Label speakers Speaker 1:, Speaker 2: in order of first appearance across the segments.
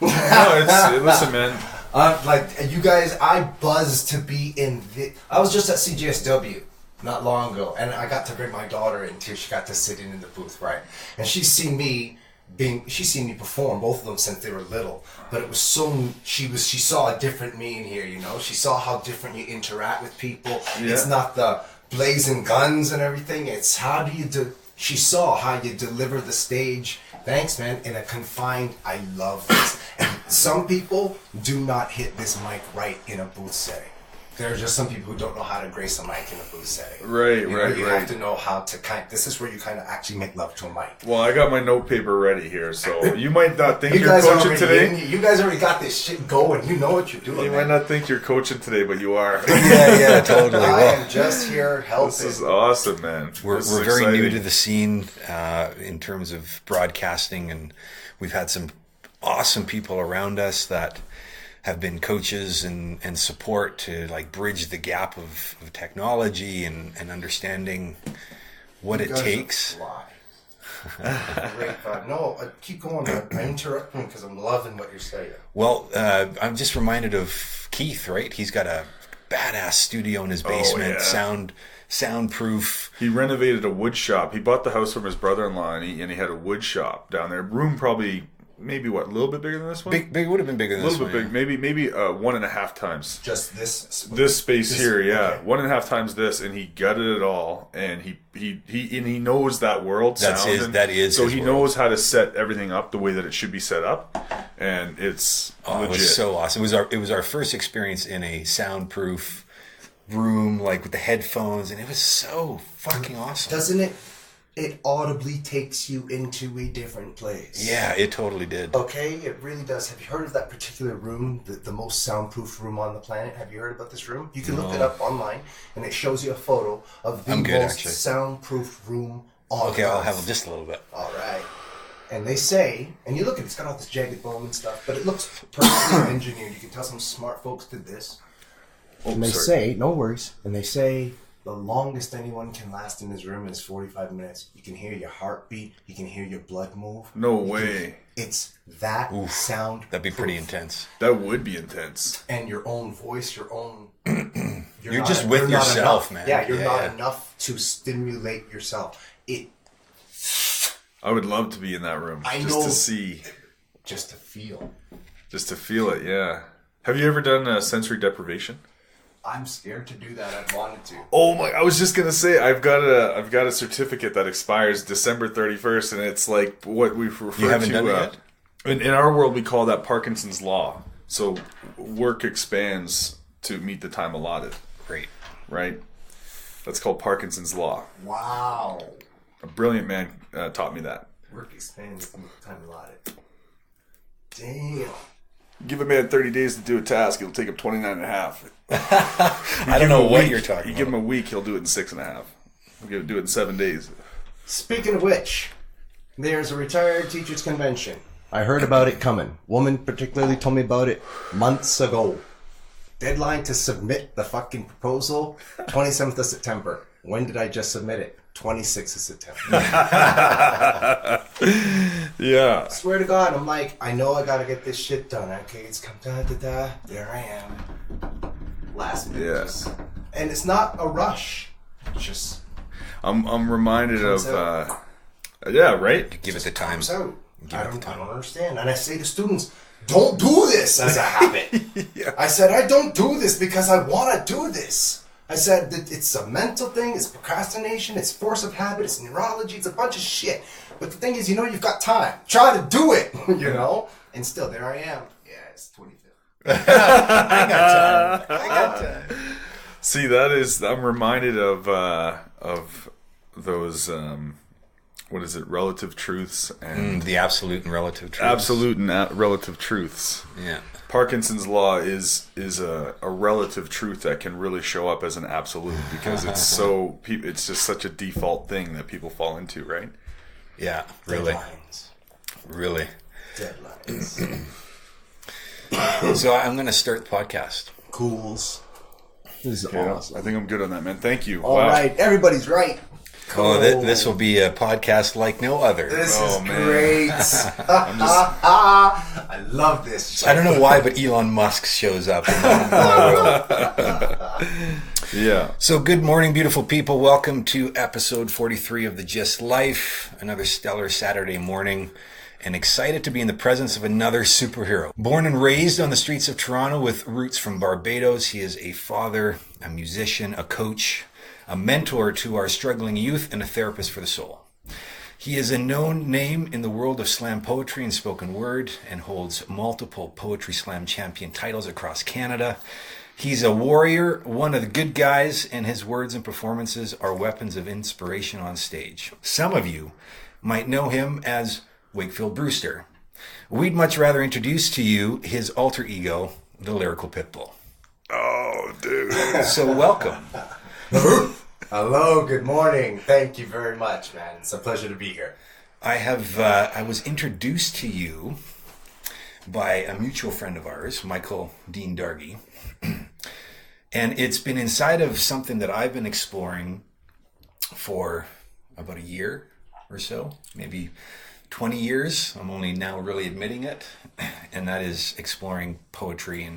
Speaker 1: Listen, man.
Speaker 2: Like you guys, I buzzed to be in I was just at CJSW not long ago, and I got to bring my daughter in too. She got to sit in the booth, right? And she's seen me perform, both of them, since they were little. But it was she saw a different me in here, you know? She saw how different you interact with people. Yeah. It's not the blazing guns and everything. It's she saw how you deliver the stage. Thanks, man. In a confined, I love this. And some people do not hit this mic right in a booth setting. There are just some people who don't know how to grace a mic in a booth setting.
Speaker 1: Right.
Speaker 2: You have to know how to this is where you kind of actually make love to a mic.
Speaker 1: Well, I got my notepaper ready here, so you might not think you're coaching today.
Speaker 2: You guys already got this shit going. You know what you're doing.
Speaker 1: You might not think you're coaching today, but you are.
Speaker 3: Yeah, totally.
Speaker 2: I am just here helping.
Speaker 1: This is awesome, man.
Speaker 3: We're very new to the scene in terms of broadcasting, and we've had some awesome people around us that have been coaches and support to like bridge the gap of technology and understanding what it takes.
Speaker 2: Great thought. No, keep going. I'm interrupting because I'm loving what you're saying.
Speaker 3: Well, I'm just reminded of Keith, right? He's got a badass studio in his basement, soundproof.
Speaker 1: He renovated a wood shop. He bought the house from his brother-in-law, and he had a wood shop down there. Room probably maybe a little bit bigger than this one.
Speaker 3: Big would have been bigger than this one.
Speaker 1: A little bit big, maybe 1.5 times.
Speaker 2: Just this
Speaker 1: space here, yeah, okay. 1.5 times this, and he gutted it all, and he knows that world.
Speaker 3: That is.
Speaker 1: So he knows how to set everything up the way that it should be set up, and it's legit.
Speaker 3: It was so awesome. It was our first experience in a soundproof room, like with the headphones, and it was so fucking awesome.
Speaker 2: Doesn't it? It audibly takes you into a different place.
Speaker 3: Yeah, it totally did.
Speaker 2: Okay, it really does. Have you heard of that particular room, the most soundproof room on the planet? Have you heard about this room? You can look it up online, and it shows you a photo of the most soundproof room on
Speaker 3: Okay, I'll have just a little bit.
Speaker 2: All right. And they say, and you look at it, it's got all this jagged bone and stuff, but it looks perfectly engineered. You can tell some smart folks did this. And they say, no worries, and they say, the longest anyone can last in this room is 45 minutes. You can hear your heartbeat. You can hear your blood move.
Speaker 1: No way.
Speaker 2: It's that sound.
Speaker 3: That'd be pretty intense.
Speaker 1: That would be intense.
Speaker 2: And your own voice, your own...
Speaker 3: you're just with yourself, man.
Speaker 2: Yeah, you're not enough to stimulate yourself.
Speaker 1: I would love to be in that room. To see.
Speaker 2: Just to feel.
Speaker 1: Just to feel it, yeah. Have you ever done sensory deprivation?
Speaker 2: I'm scared to do that. I've wanted to.
Speaker 1: Oh my! I was just gonna say I've got a certificate that expires December 31st, and it's like what we've referred to.
Speaker 3: You haven't done it yet?
Speaker 1: In our world, we call that Parkinson's law. So work expands to meet the time allotted.
Speaker 3: Great.
Speaker 1: Right. That's called Parkinson's law.
Speaker 2: Wow.
Speaker 1: A brilliant man taught me that.
Speaker 2: Work expands to meet the time allotted. Damn.
Speaker 1: Give a man 30 days to do a task, it'll take him 29 and a half.
Speaker 3: I don't know what you're talking about.
Speaker 1: You give him a week, he'll do it in 6.5. He'll do it in 7 days.
Speaker 2: Speaking of which, there's a retired teachers convention. I heard about it coming. Woman particularly told me about it months ago. Deadline to submit the fucking proposal, 27th of September. When did I just submit it? 26th of September.
Speaker 1: Yeah.
Speaker 2: Swear to God, I'm like, I know I gotta get this shit done. Okay, it's come da. There I am. Last minute.
Speaker 1: Yes.
Speaker 2: And it's not a rush. It's just.
Speaker 1: I'm reminded of. Yeah, right.
Speaker 3: Give it the time.
Speaker 2: I don't understand. And I say to students, don't do this as a habit.
Speaker 1: Yeah.
Speaker 2: I said, I don't do this because I want to do this. I said that it's a mental thing, it's procrastination, it's force of habit, it's neurology, it's a bunch of shit. But the thing is, you've got time. Try to do it, And still, there I am. Yeah, it's 25th. I got time.
Speaker 1: See, I'm reminded of those, what is it, relative truths and...
Speaker 3: the absolute and relative truths.
Speaker 1: Absolute and relative truths.
Speaker 3: Yeah.
Speaker 1: Parkinson's law is a relative truth that can really show up as an absolute because it's just such a default thing that people fall into, right?
Speaker 3: Yeah, really.
Speaker 2: Deadlines.
Speaker 3: Really.
Speaker 2: Deadlines.
Speaker 3: So I'm going to start the podcast.
Speaker 2: Cools. This is awesome.
Speaker 1: I think I'm good on that, man. Thank you.
Speaker 2: All right. Everybody's right.
Speaker 3: Oh, this will be a podcast like no other.
Speaker 2: This is
Speaker 1: man.
Speaker 2: great. I love this.
Speaker 3: I don't know why, but Elon Musk shows up in my world.
Speaker 1: Yeah.
Speaker 3: So good morning, beautiful people. Welcome to episode 43 of the Gyst Life. Another stellar Saturday morning. And excited to be in the presence of another superhero. Born and raised on the streets of Toronto with roots from Barbados, he is a father, a musician, a coach, a mentor to our struggling youth, and a therapist for the soul. He is a known name in the world of slam poetry and spoken word and holds multiple poetry slam champion titles across Canada. He's a warrior, one of the good guys, and his words and performances are weapons of inspiration on stage. Some of you might know him as Wakefield Brewster. We'd much rather introduce to you his alter ego, the Lyrical Pitbull.
Speaker 1: Oh, dude.
Speaker 3: So welcome.
Speaker 2: Hello, good morning. Thank you very much, man. It's a pleasure to be here.
Speaker 3: I was introduced to you by a mutual friend of ours, Michael Dean Dargy. And it's been inside of something that I've been exploring for about a year or so, maybe 20 years. I'm only now really admitting it. And that is exploring poetry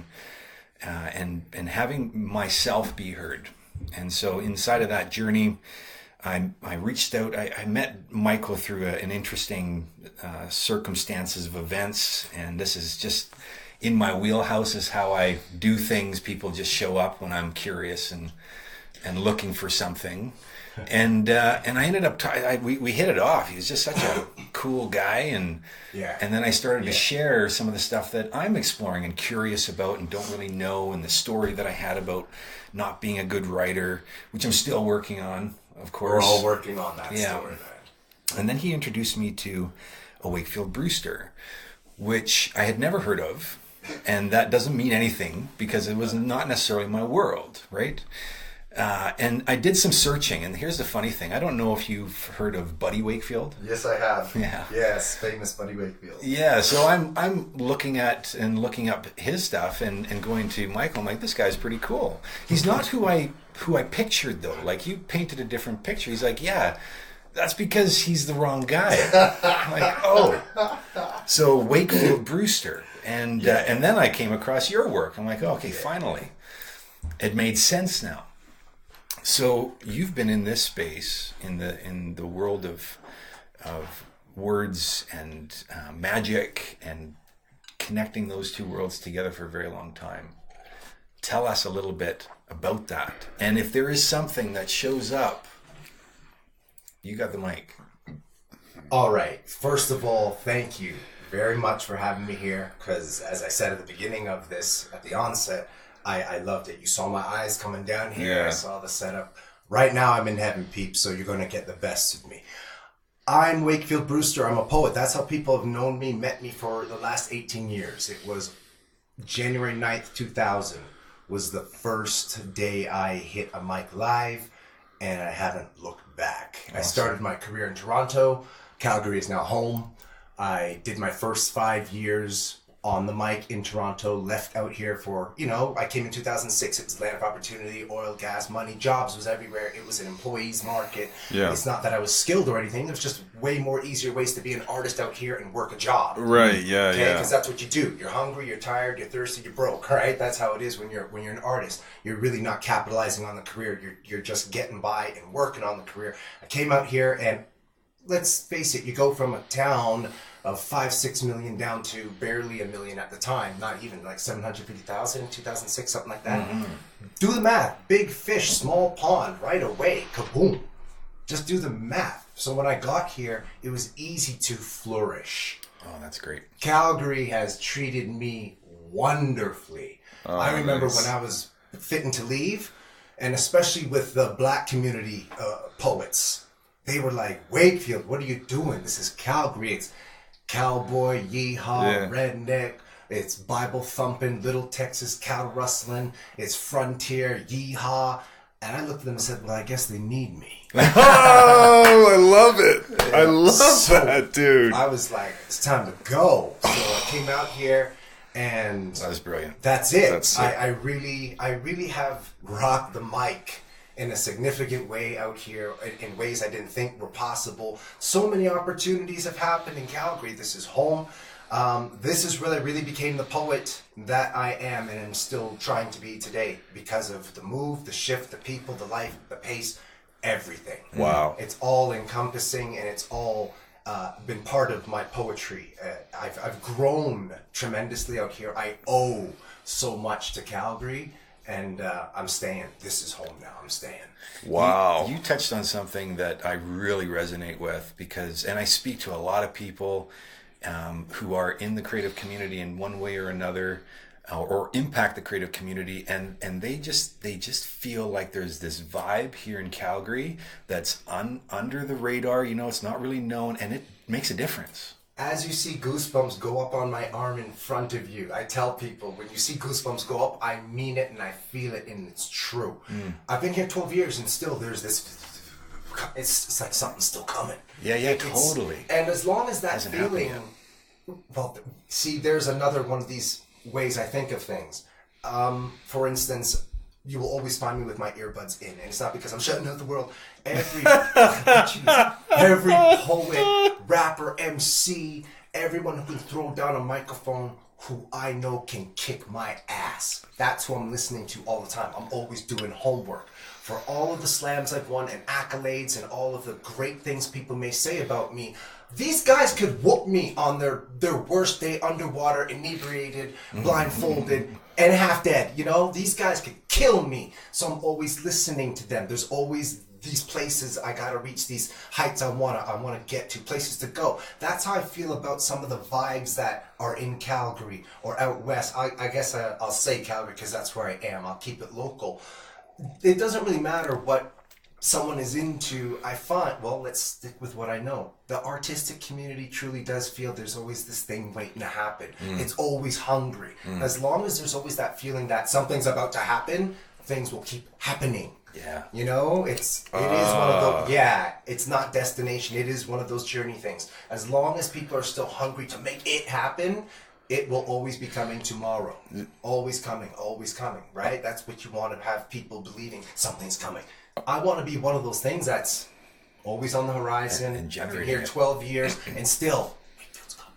Speaker 3: and having myself be heard. And so inside of that journey, I reached out. I met Michael through an interesting circumstances of events, and this is just in my wheelhouse. Is how I do things. People just show up when I'm curious and looking for something, and I ended up we hit it off. He was just such a cool guy, and then I started to share some of the stuff that I'm exploring and curious about and don't really know, and the story that I had about not being a good writer, which I'm still working on, of course.
Speaker 2: We're all working on that story, man.
Speaker 3: And then he introduced me to a Wakefield Brewster, which I had never heard of. And that doesn't mean anything because it was not necessarily my world, right? And I did some searching, and here's the funny thing. I don't know if you've heard of Buddy Wakefield.
Speaker 2: Yes, I have.
Speaker 3: Yeah.
Speaker 2: Yes, famous Buddy Wakefield.
Speaker 3: Yeah, so I'm looking up his stuff and going to Michael. I'm like, this guy's pretty cool. He's not who I pictured though. Like, you painted a different picture. He's like, yeah, that's because he's the wrong guy. I'm like, oh, so Wakefield Brewster, and then I came across your work. I'm like, okay, finally, it made sense now. So you've been in this space, in the world of words and magic and connecting those two worlds together for a very long time. Tell us a little bit about that. And if there is something that shows up, you got the mic.
Speaker 2: All right. First of all, thank you very much for having me here, because as I said at the beginning of this, at the onset, I loved it. You saw my eyes coming down here.
Speaker 1: Yeah.
Speaker 2: I saw the setup. Right now I'm in heaven, peeps, so you're going to get the best of me. I'm Wakefield Brewster. I'm a poet. That's how people have known me, met me for the last 18 years. It was January 9th, 2000 was the first day I hit a mic live, and I haven't looked back. Awesome. I started my career in Toronto. Calgary is now home. I did my first 5 years on the mic in Toronto, left out here for, I came in 2006. It was land of opportunity, oil, gas, money, jobs was everywhere. It was an employee's market.
Speaker 1: Yeah.
Speaker 2: It's not that I was skilled or anything. It was just way more easier ways to be an artist out here and work a job.
Speaker 1: Right, yeah,
Speaker 2: okay?
Speaker 1: yeah.
Speaker 2: Because that's what you do. You're hungry, you're tired, you're thirsty, you're broke, right? That's how it is when you're an artist. You're really not capitalizing on the career. You're just getting by and working on the career. I came out here, and let's face it, you go from a town of 5-6 million down to barely $1 million at the time, not even, like 750,000 in 2006, something like that. Mm-hmm. Do the math. Big fish, small pond, right away, kaboom. Just do the math. So when I got here, it was easy to flourish.
Speaker 3: Oh, that's great.
Speaker 2: Calgary has treated me wonderfully.
Speaker 1: Oh,
Speaker 2: I remember
Speaker 1: nice.
Speaker 2: when I was fitting to leave, and especially with the black community poets, they were like, Wakefield, what are you doing? This is Calgary. It's cowboy, yeehaw, redneck. It's Bible thumping, little Texas cattle rustling. It's frontier, yeehaw. And I looked at them and said, well, I guess they need me.
Speaker 1: Oh, I love it. I love that, dude.
Speaker 2: I was like, it's time to go. So I came out here, and
Speaker 3: that was brilliant.
Speaker 2: That's it.
Speaker 1: That's
Speaker 2: I really have rocked the mic in a significant way out here, in ways I didn't think were possible. So many opportunities have happened in Calgary. This is home. This is where I really became the poet that I am and am still trying to be today because of the move, the shift, the people, the life, the pace, everything.
Speaker 1: Wow.
Speaker 2: It's all encompassing, and it's all been part of my poetry. I've grown tremendously out here. I owe so much to Calgary, and I'm staying. This is home now. I'm staying.
Speaker 1: Wow.
Speaker 3: You touched on something that I really resonate with because, and I speak to a lot of people who are in the creative community in one way or another, or impact the creative community, and they just feel like there's this vibe here in Calgary that's under the radar. It's not really known, and it makes a difference.
Speaker 2: As you see goosebumps go up on my arm in front of you, I tell people, when you see goosebumps go up, I mean it and I feel it, and it's true. I've been here 12 years, and still there's this. It's like something's still coming.
Speaker 3: Yeah, totally.
Speaker 2: And as long as that
Speaker 3: Hasn't happened
Speaker 2: feeling, well, see, there's another one of these ways I think of things. For instance, you will always find me with my earbuds in, and it's not because I'm shutting out the world. Every poet, rapper, MC, everyone who can throw down a microphone, who I know can kick my ass. That's who I'm listening to all the time. I'm always doing homework. For all of the slams I've won and accolades and all of the great things people may say about me, these guys could whoop me on their worst day underwater, inebriated, blindfolded, and half dead. These guys could kill me. So I'm always listening to them. There's always these places I gotta reach, these heights I wanna get to, places to go. That's how I feel about some of the vibes that are in Calgary or out west. I guess I'll say Calgary because that's where I am. I'll keep it local. It doesn't really matter what someone is into. I find, let's stick with what I know. The artistic community truly does feel there's always this thing waiting to happen. It's always hungry. As long as there's always that feeling that something's about to happen, things will keep happening.
Speaker 3: Yeah.
Speaker 2: It is one of those, it's not destination. It is one of those journey things. As long as people are still hungry to make it happen, it will always be coming tomorrow. Always coming, right? That's what you want to have people believing, something's coming. I want to be one of those things that's always on the horizon.
Speaker 3: And
Speaker 2: I've been
Speaker 3: generating
Speaker 2: here
Speaker 3: it.
Speaker 2: 12 years and still, it's coming,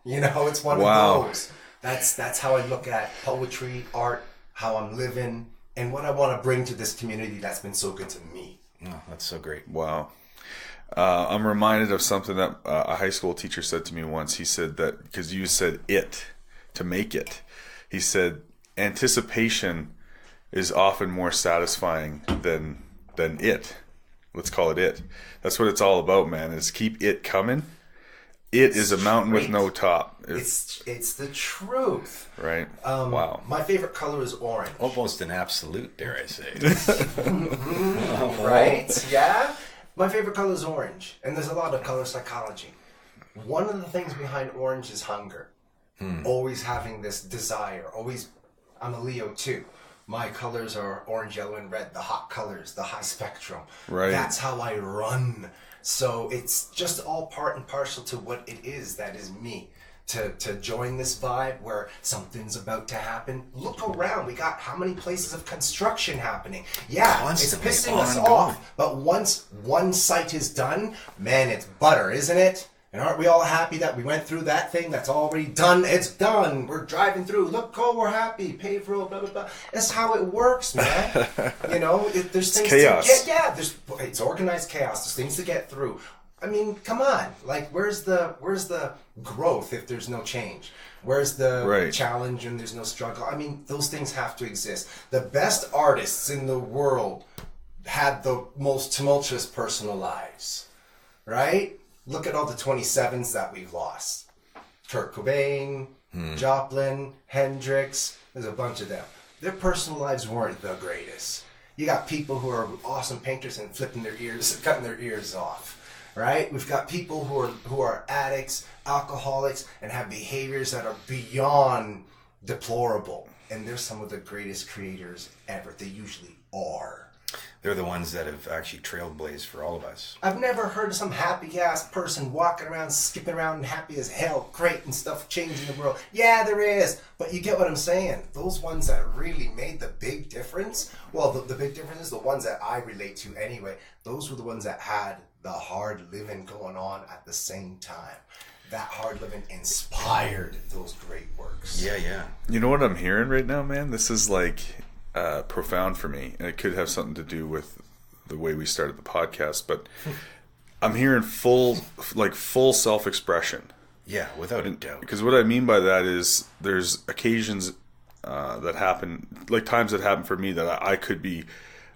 Speaker 2: man. Look out. It's one
Speaker 1: Wow.
Speaker 2: of those. That's how I look at poetry, art, how I'm living, and what I want to bring to this community that's been so good to me.
Speaker 3: Oh, that's so great.
Speaker 1: Wow. I'm reminded of something that a high school teacher said to me once. He said that, because you said it, to make it. He said, anticipation is often more satisfying than it. Let's call it it. That's what it's all about, man, is keep it coming. It is a mountain with no top.
Speaker 2: It's the truth.
Speaker 1: Right? Wow.
Speaker 2: My favorite color is orange.
Speaker 3: Almost an absolute, dare I say.
Speaker 2: Right? Yeah? My favorite color is orange. And there's a lot of color psychology. One of the things behind orange is hunger. Always having this desire. I'm a Leo too. My colors are orange, yellow, and red. The hot colors, the high spectrum.
Speaker 1: Right.
Speaker 2: That's how I run. So it's just all part and parcel to what it is that is me. To join this vibe where something's about to happen. Look around. We got how many places of construction happening? Yeah,
Speaker 3: Constantly,
Speaker 2: it's pissing
Speaker 3: on
Speaker 2: us
Speaker 3: and
Speaker 2: off.
Speaker 3: on.
Speaker 2: But once one site is done, man, it's butter, isn't it? And aren't we all happy that we went through that thing that's already done? It's done. We're driving through. Look, we're happy. Paved road, blah, blah, blah. That's how it works, man. There's things
Speaker 1: chaos.
Speaker 2: to get. Yeah, it's organized chaos. There's things to get through. I mean, come on. Like, where's the growth if there's no change? Where's the challenge and there's no struggle? I mean, those things have to exist. The best artists in the world had the most tumultuous personal lives, right? Look at all the 27s that we've lost. Kurt Cobain, Joplin, Hendrix, there's a bunch of them. Their personal lives weren't the greatest. You got people who are awesome painters and cutting their ears off. Right? We've got people who are addicts, alcoholics, and have behaviors that are beyond deplorable. And they're some of the greatest creators ever. They usually are.
Speaker 3: they're the ones that have actually trailblazed for all of us.
Speaker 2: I've never heard of some happy ass person walking around, skipping around, and happy as hell, creating stuff, changing the world. Yeah, there is, but you get what I'm saying. Those ones that really made the big difference. Well, the big difference is the ones that I relate to anyway. Those were the ones that had the hard living going on at the same time. That hard living inspired those great works.
Speaker 3: Yeah.
Speaker 1: You know what I'm hearing right now, man? This is like profound for me, and it could have something to do with the way we started the podcast, but I'm hearing full self-expression.
Speaker 3: Yeah, without a doubt.
Speaker 1: Because what I mean by that is there's occasions that happen, like times that happen for me that I could be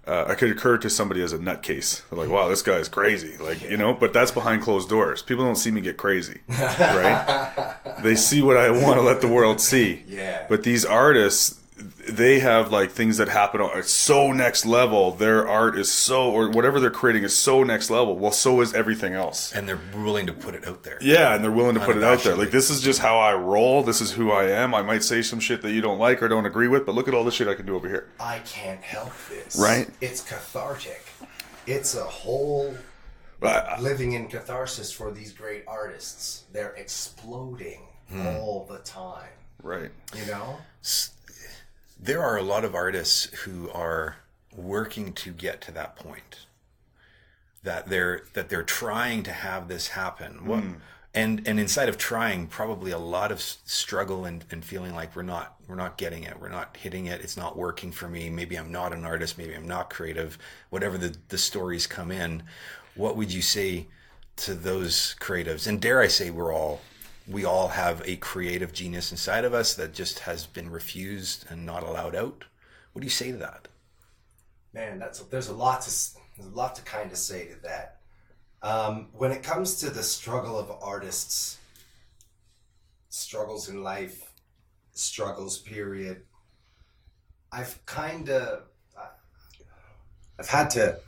Speaker 1: I could occur to somebody as a nutcase. They're like, wow, this guy's crazy. Like, you know, but that's behind closed doors. People don't see me get crazy, right? They see what I want to let the world see.
Speaker 2: Yeah.
Speaker 1: But these artists, they have like things that happen. It's so next level. Their art is so, or whatever they're creating is so next level. Well, so is everything else.
Speaker 3: And they're willing to put it out there.
Speaker 1: Yeah, and they're willing to put it out there. Like, this is just how I roll. This is who I am. I might say some shit that you don't like or don't agree with, but look at all the shit I can do over here.
Speaker 2: I can't help this.
Speaker 1: Right?
Speaker 2: It's cathartic. It's a whole living in catharsis for these great artists. They're exploding all the time.
Speaker 1: Right.
Speaker 2: You know?
Speaker 3: There are a lot of artists who are working to get to that point, that they're trying to have this happen. And inside of trying, probably a lot of struggle and feeling like we're not getting it, we're not hitting it, it's not working for me. Maybe I'm not an artist, maybe I'm not creative. Whatever the stories come in, what would you say to those creatives? And dare I say, we all have a creative genius inside of us that just has been refused and not allowed out. What do you say to that?
Speaker 2: Man, there's a lot to kind of say to that. When it comes to the struggle of artists, struggles in life, struggles period, I've had to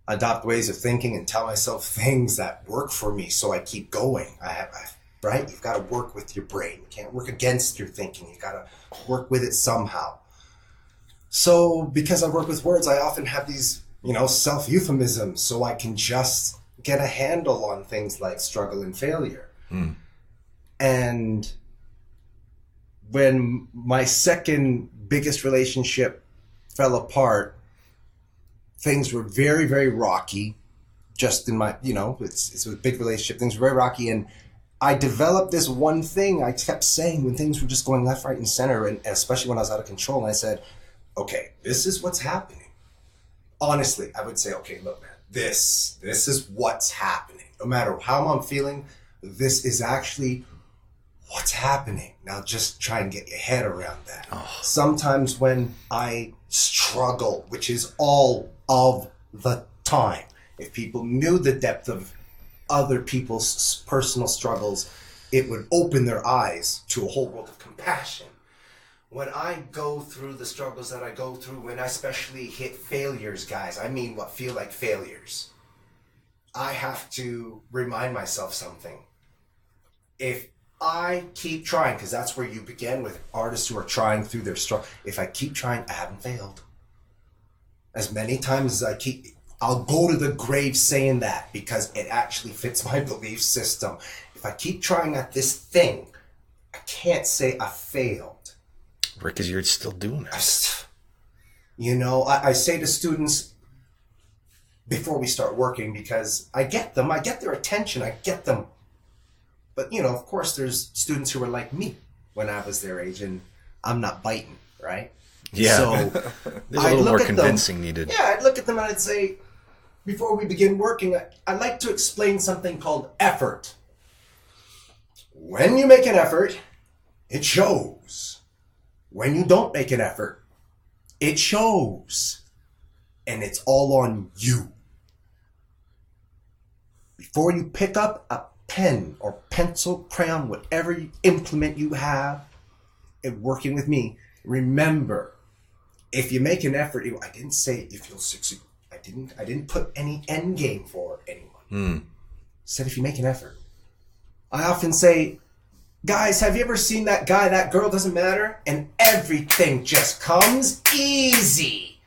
Speaker 2: adopt ways of thinking and tell myself things that work for me so I keep going. Right? You've got to work with your brain. You can't work against your thinking. You've got to work with it somehow. So because I work with words, I often have these, self-euphemisms so I can just get a handle on things like struggle and failure. And when my second biggest relationship fell apart, things were very, very rocky. Just in my, it's a big relationship. Things were very rocky. And I developed this one thing I kept saying when things were just going left, right, and center, and especially when I was out of control. And I said, okay, this is what's happening. Honestly, I would say, okay, look, man, this is what's happening. No matter how I'm feeling, this is actually what's happening. Now just try and get your head around that. Sometimes when I struggle, which is all of the time, if people knew the depth of other people's personal struggles, it would open their eyes to a whole world of compassion. When I go through the struggles that I go through, when I especially hit failures, guys, I mean what feel like failures, I have to remind myself something. If I keep trying, because that's where you begin with artists who are trying through their struggle. If I keep trying, I haven't failed. As many times as I'll go to the grave saying that because it actually fits my belief system. If I keep trying at this thing, I can't say I failed.
Speaker 3: Right, because you're still doing it.
Speaker 2: I say to students before we start working, because I get them, I get their attention, I get them. But, of course, there's students who are like me when I was their age, and I'm not biting, right?
Speaker 3: Yeah.
Speaker 2: So
Speaker 3: there's a little more convincing needed.
Speaker 2: Yeah, I'd look at them and I'd say, before we begin working, I'd like to explain something called effort. When you make an effort, it shows. When you don't make an effort, it shows. And it's all on you. Before you pick up a pen or pencil, crayon, whatever implement you have in working with me, remember, if you make an effort, I didn't say if you'll succeed. I didn't put any end game for anyone. Said if you make an effort. I often say, guys, have you ever seen that guy, that girl, doesn't matter, and everything just comes easy?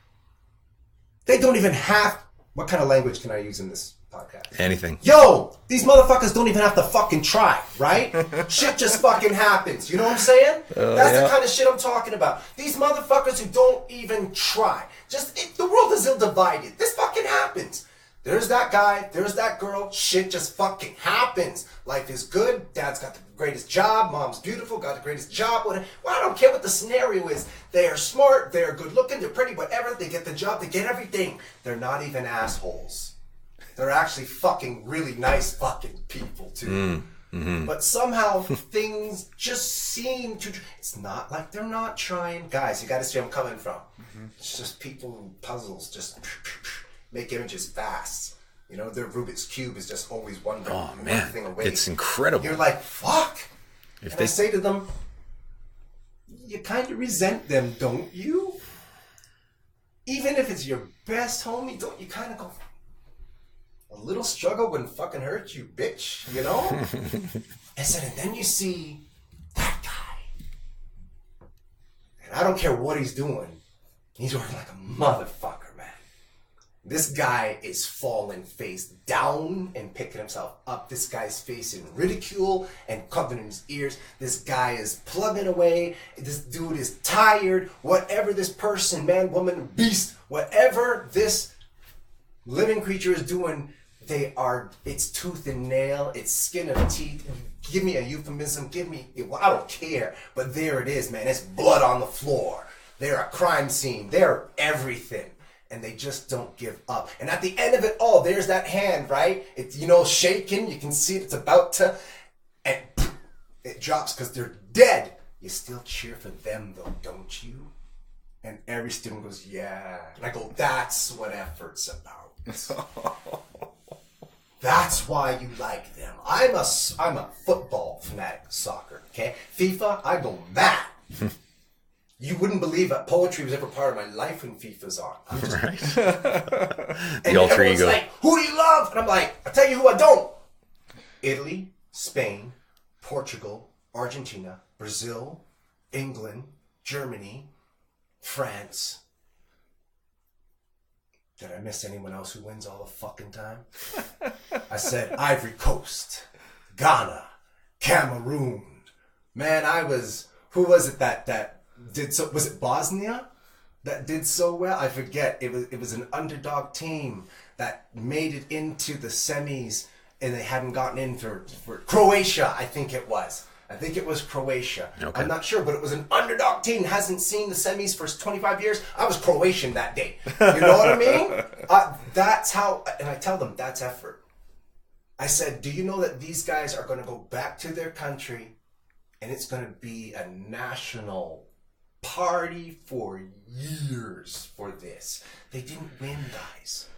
Speaker 2: They don't even have... What kind of language can I use in this podcast?
Speaker 3: Anything.
Speaker 2: Yo, these motherfuckers don't even have to fucking try, right? Shit just fucking happens. You know what I'm saying? That's the kind of shit I'm talking about. These motherfuckers who don't even try. The world is ill-divided. This fucking happens. There's that guy, there's that girl, shit just fucking happens. Life is good, dad's got the greatest job, mom's beautiful, got the greatest job, whatever. Well, I don't care what the scenario is. They are smart, they're good looking, they're pretty, whatever, they get the job, they get everything. They're not even assholes. They're actually fucking really nice fucking people too. But somehow things just seem to... It's not like they're not trying. Guys, you gotta see where I'm coming from. It's just people, puzzles, just... make images fast. You know, their Rubik's Cube is just always one thing away.
Speaker 3: It's incredible.
Speaker 2: You're like, fuck. And I say to them, you kind of resent them, don't you? Even if it's your best homie, don't you kind of go, a little struggle wouldn't fucking hurt you, bitch, you know? I said, and then you see that guy. And I don't care what he's doing. He's working like a motherfucker. This guy is falling face down and picking himself up. This guy's facing ridicule and covering his ears. This guy is plugging away. This dude is tired. Whatever this person, man, woman, beast, whatever this living creature is doing, it's tooth and nail, it's skin of teeth. Give me a euphemism, I don't care. But there it is, man. It's blood on the floor. They're a crime scene. They're everything. And they just don't give up. And at the end of it all, there's that hand, right? It's, shaking. You can see it's about to... And it drops because they're dead. You still cheer for them, though, don't you? And every student goes, yeah. And I go, that's what effort's about. That's why you like them. I'm a football fanatic, soccer, okay? FIFA, I go mad. You wouldn't believe that poetry was ever part of my life when FIFA's on.
Speaker 3: Right.
Speaker 2: The alter ego. Like, who do you love? And I'm like, I'll tell you who I don't. Italy, Spain, Portugal, Argentina, Brazil, England, Germany, France. Did I miss anyone else who wins all the fucking time? I said Ivory Coast, Ghana, Cameroon. Man, who was it that did so? Was it Bosnia that did so well? I forget. It was an underdog team that made it into the semis, and they hadn't gotten in for Croatia. I think it was Croatia. Okay. I'm not sure, but it was an underdog team. Hasn't seen the semis for 25 years. I was Croatian that day. You know what I mean? That's how. And I tell them that's effort. I said, do you know that these guys are going to go back to their country, and it's going to be a national party for years for this. They didn't win, guys.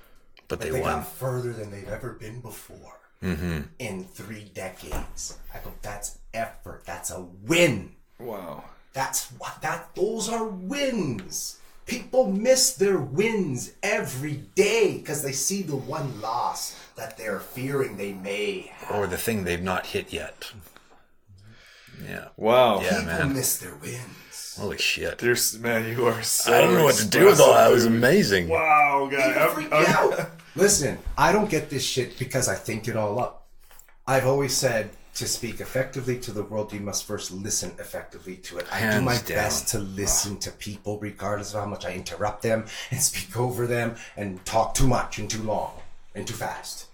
Speaker 3: But they
Speaker 2: won.
Speaker 3: Got
Speaker 2: further than they've ever been before in 3 decades. I go, that's effort. That's a win.
Speaker 1: Wow.
Speaker 2: Those are wins. People miss their wins every day because they see the one loss that they're fearing they may have.
Speaker 3: Or the thing they've not hit yet. Yeah.
Speaker 1: Wow.
Speaker 3: Yeah,
Speaker 2: People miss their wins.
Speaker 3: Holy shit.
Speaker 1: Man, you are so
Speaker 3: I don't know what to do with all that. It was amazing.
Speaker 1: Wow, guy.
Speaker 2: Listen, I don't get this shit because I think it all up. I've always said, to speak effectively to the world, you must first listen effectively to it. I do my best to listen to people, regardless of how much I interrupt them and speak over them and talk too much and too long and too fast.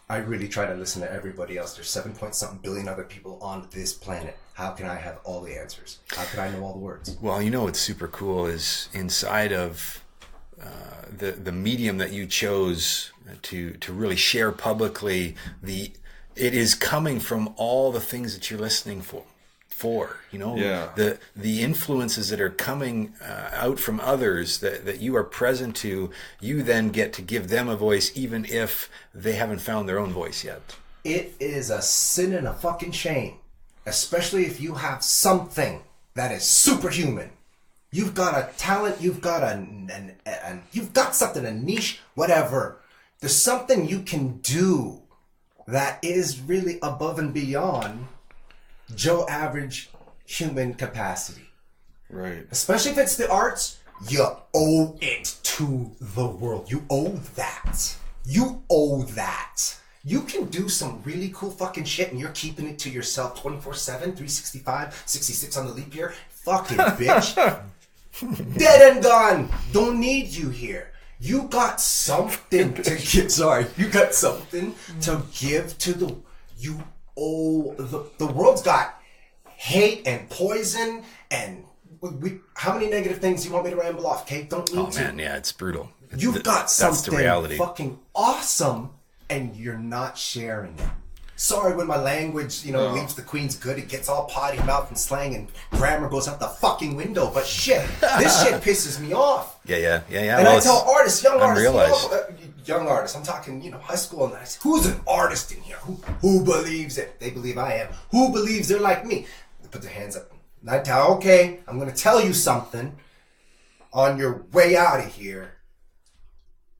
Speaker 2: I really try to listen to everybody else. There's 7-point-something billion other people on this planet. How can I have all the answers? How can I know all the words?
Speaker 3: Well, what's super cool is inside of the medium that you chose to really share publicly, it is coming from all the things that you're listening for. The influences that are coming out from others that you are present to, you then get to give them a voice even if they haven't found their own voice yet.
Speaker 2: It is a sin and a fucking shame, especially if you have something that is superhuman. You've got a talent, you've got you've got something, a niche, whatever. There's something you can do that is really above and beyond Joe average human capacity.
Speaker 1: Right.
Speaker 2: Especially if it's the arts, You owe it to the world. You owe that. You owe that. You can do some really cool fucking shit and you're keeping it to yourself 24/7, 365, 66 on the leap year. Fucking bitch. Dead and gone. Don't need you here. You got something to give. Sorry. You got something to give to the... You owe... The world's got hate and poison and... how many negative things do you want me to ramble off, Kate? Don't need to. Oh, man,
Speaker 3: yeah, it's brutal.
Speaker 2: You've got something
Speaker 3: the reality.
Speaker 2: Fucking awesome, and you're not sharing it. Sorry when my language, leaves the Queen's good. It gets all potty mouth and slang, and grammar goes out the fucking window. But shit, this shit pisses me off.
Speaker 3: Yeah.
Speaker 2: And I tell artists, young artists, I'm talking, high school, and I say, who's an artist in here? Who believes it? They believe I am. Who believes they're like me? They put their hands up. And I tell, okay, I'm going to tell you something on your way out of here.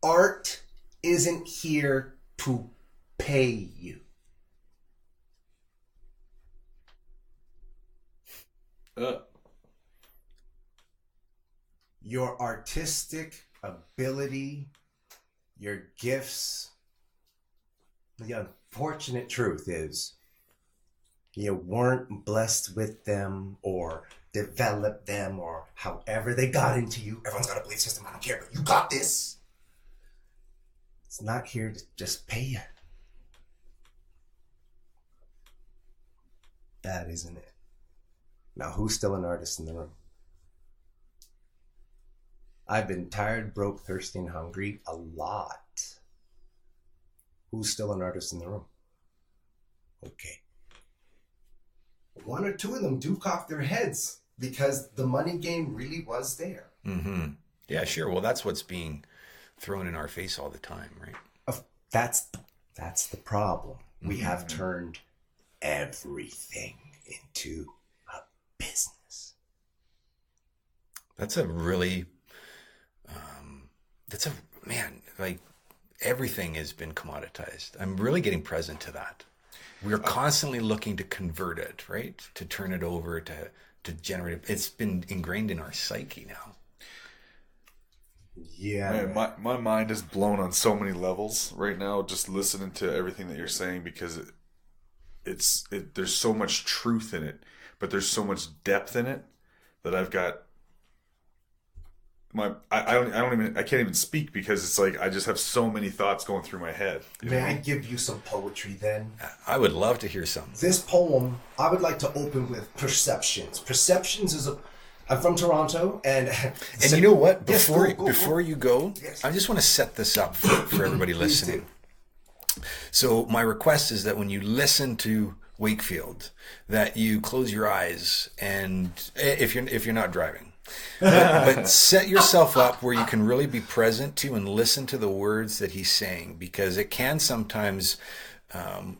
Speaker 2: Art isn't here to pay you. Your artistic ability, your gifts. The unfortunate truth is you weren't blessed with them or developed them or however they got into you. Everyone's got a belief system. I don't care, but you got this. It's not here to just pay you. That isn't it. Now, who's still an artist in the room? I've been tired, broke, thirsty, and hungry a lot. Who's still an artist in the room? Okay. One or two of them do cock their heads because the money game really was there.
Speaker 3: Mm-hmm. Yeah, sure. Well, that's what's being thrown in our face all the time, right?
Speaker 2: That's the problem. Mm-hmm. We have turned everything into a business.
Speaker 3: That's a really, everything has been commoditized. I'm really getting present to that. We're constantly looking to convert it, right? To turn it over, to generate it. It's been ingrained in our psyche now.
Speaker 2: Yeah.
Speaker 1: Man, my mind is blown on so many levels right now, just listening to everything that you're saying, because there's so much truth in it, but there's so much depth in it that I've got I can't even speak because it's like I just have so many thoughts going through my head.
Speaker 2: May I give you some poetry then?
Speaker 3: I would love to hear some.
Speaker 2: This poem, I would like to open with Perceptions. Perceptions is I'm from Toronto, and
Speaker 3: you know what?
Speaker 2: Before
Speaker 3: you go,
Speaker 2: yes.
Speaker 3: I just want to set this up for everybody listening. So my request is that when you listen to Wakefield, that you close your eyes, and if you're not driving, but set yourself up where you can really be present to and listen to the words that he's saying, because it can sometimes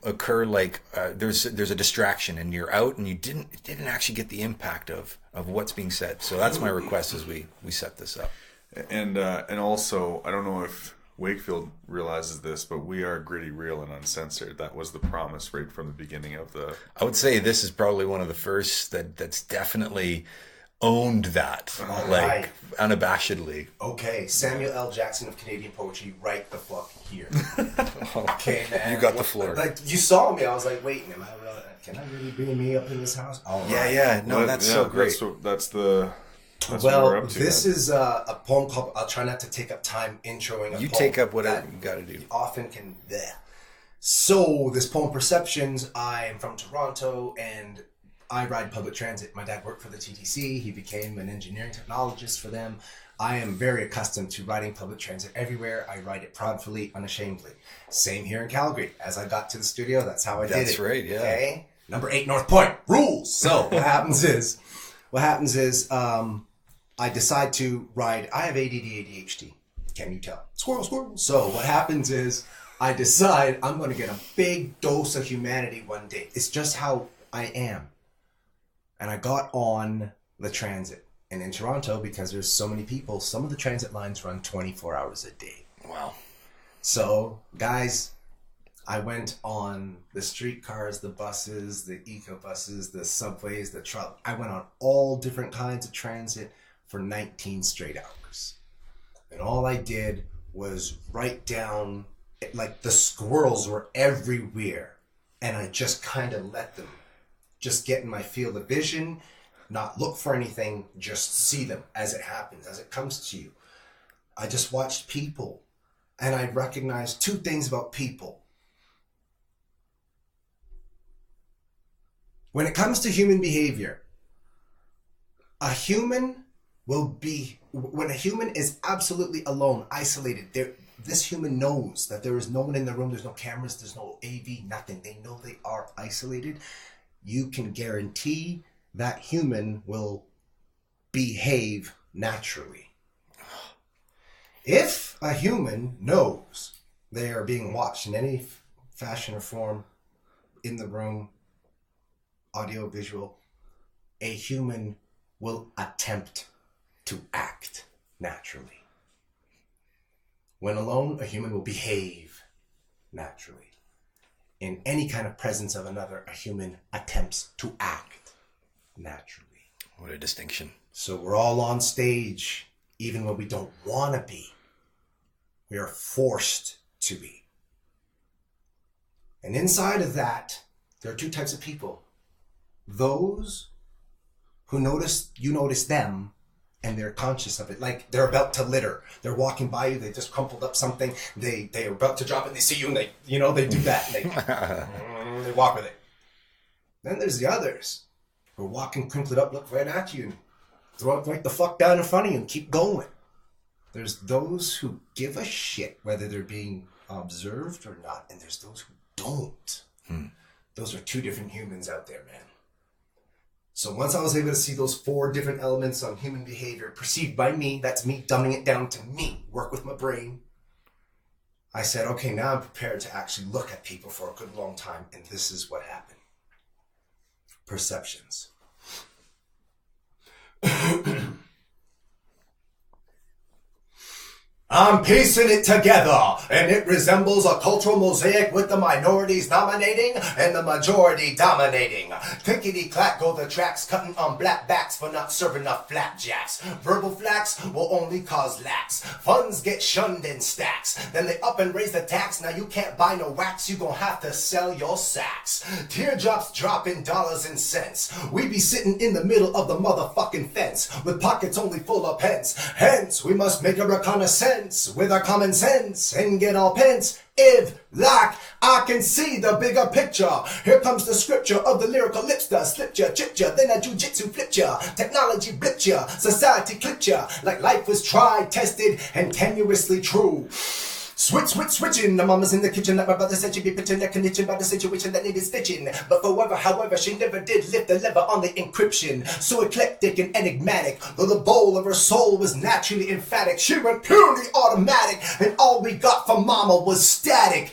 Speaker 3: occur like there's a distraction and you're out and you didn't actually get the impact of what's being said. So that's my request as we set this up.
Speaker 1: And also, I don't know if Wakefield realizes this, but we are gritty, real, and uncensored. That was the promise right from the beginning of the...
Speaker 3: I would say this is probably one of the first that's definitely owned that,
Speaker 2: right.
Speaker 3: Unabashedly.
Speaker 2: Okay, Samuel L. Jackson of Canadian poetry, right the fuck here. Okay, man.
Speaker 3: You got the floor.
Speaker 2: Like, you saw me, I was like, wait, can I really bring me up in this house?
Speaker 3: All right. Yeah, no, that's so great.
Speaker 1: That's what we're up to.
Speaker 2: This is a poem called, I'll try not to take up time introing a poem.
Speaker 3: You take up whatever you got to do.
Speaker 2: Often can... Bleh. So, this poem, Perceptions, I am from Toronto, and I ride public transit. My dad worked for the TTC. He became an engineering technologist for them. I am very accustomed to riding public transit everywhere. I ride it proudly, unashamedly. Same here in Calgary. As I got to the studio, that's how I did it.
Speaker 3: That's right, yeah.
Speaker 2: Okay? Number 8 North Point. Rules! So, what happens is, I decide to ride. I have ADD, ADHD. Can you tell? Squirrel, squirrel. So, what happens is, I decide I'm going to get a big dose of humanity one day. It's just how I am. And I got on the transit. And in Toronto, because there's so many people, some of the transit lines run 24 hours a day.
Speaker 3: Wow.
Speaker 2: So, guys, I went on the streetcars, the buses, the eco buses, the subways, the truck. I went on all different kinds of transit for 19 straight hours. And all I did was write down, like the squirrels were everywhere. And I just kind of let them just get in my field of vision, not look for anything, just see them as it happens, as it comes to you. I just watched people, and I recognized two things about people. When it comes to human behavior, a human will be, when a human is absolutely alone, isolated, this human knows that there is no one in the room, there's no cameras, there's no AV, nothing. They know they are isolated. You can guarantee that human will behave naturally. If a human knows they are being watched in any fashion or form, in the room, audio, visual, a human will attempt to act naturally. When alone, a human will behave naturally. In any kind of presence of another, a human attempts to act naturally.
Speaker 3: What a distinction.
Speaker 2: So we're all on stage, even when we don't want to be. We are forced to be. And inside of that, there are two types of people. Those who you notice them, and they're conscious of it. Like they're about to litter. They're walking by you, they just crumpled up something, they are about to drop it, they see you, and they do that. They walk with it. Then there's the others who are walking, crinkled up, look right at you, and throw it right the fuck down in front of you and keep going. There's those who give a shit whether they're being observed or not, and there's those who don't. Those are two different humans out there, man. So once I was able to see those 4 different elements on human behavior perceived by me, that's me dumbing it down to me, work with my brain, I said, okay, now I'm prepared to actually look at people for a good long time, and this is what happened. Perceptions. I'm piecing it together, and it resembles a cultural mosaic with the minorities dominating and the majority dominating. Clickety-clack go the tracks, cutting on black backs for not serving enough flapjacks. Verbal flax will only cause lax. Funds get shunned in stacks. Then they up and raise the tax. Now you can't buy no wax, you gon' have to sell your sacks. Teardrops drop in dollars and cents. We be sitting in the middle of the motherfucking fence, with pockets only full of pence. Hence, we must make a reconnaissance with our common sense and get all pence. If, like, I can see the bigger picture. Here comes the scripture of the lyrical lipster. Slipped ya, chipped ya, then I jujitsu flipped ya. Technology blipped ya, society clipped ya. Like life was tried, tested, and tenuously true. Switching. The mama's in the kitchen like my brother said she'd be pitching that condition by the situation that needed stitching. But however, she never did lift the lever on the encryption. So eclectic and enigmatic, though the bowl of her soul was naturally emphatic. She went purely automatic, and all we got from mama was static.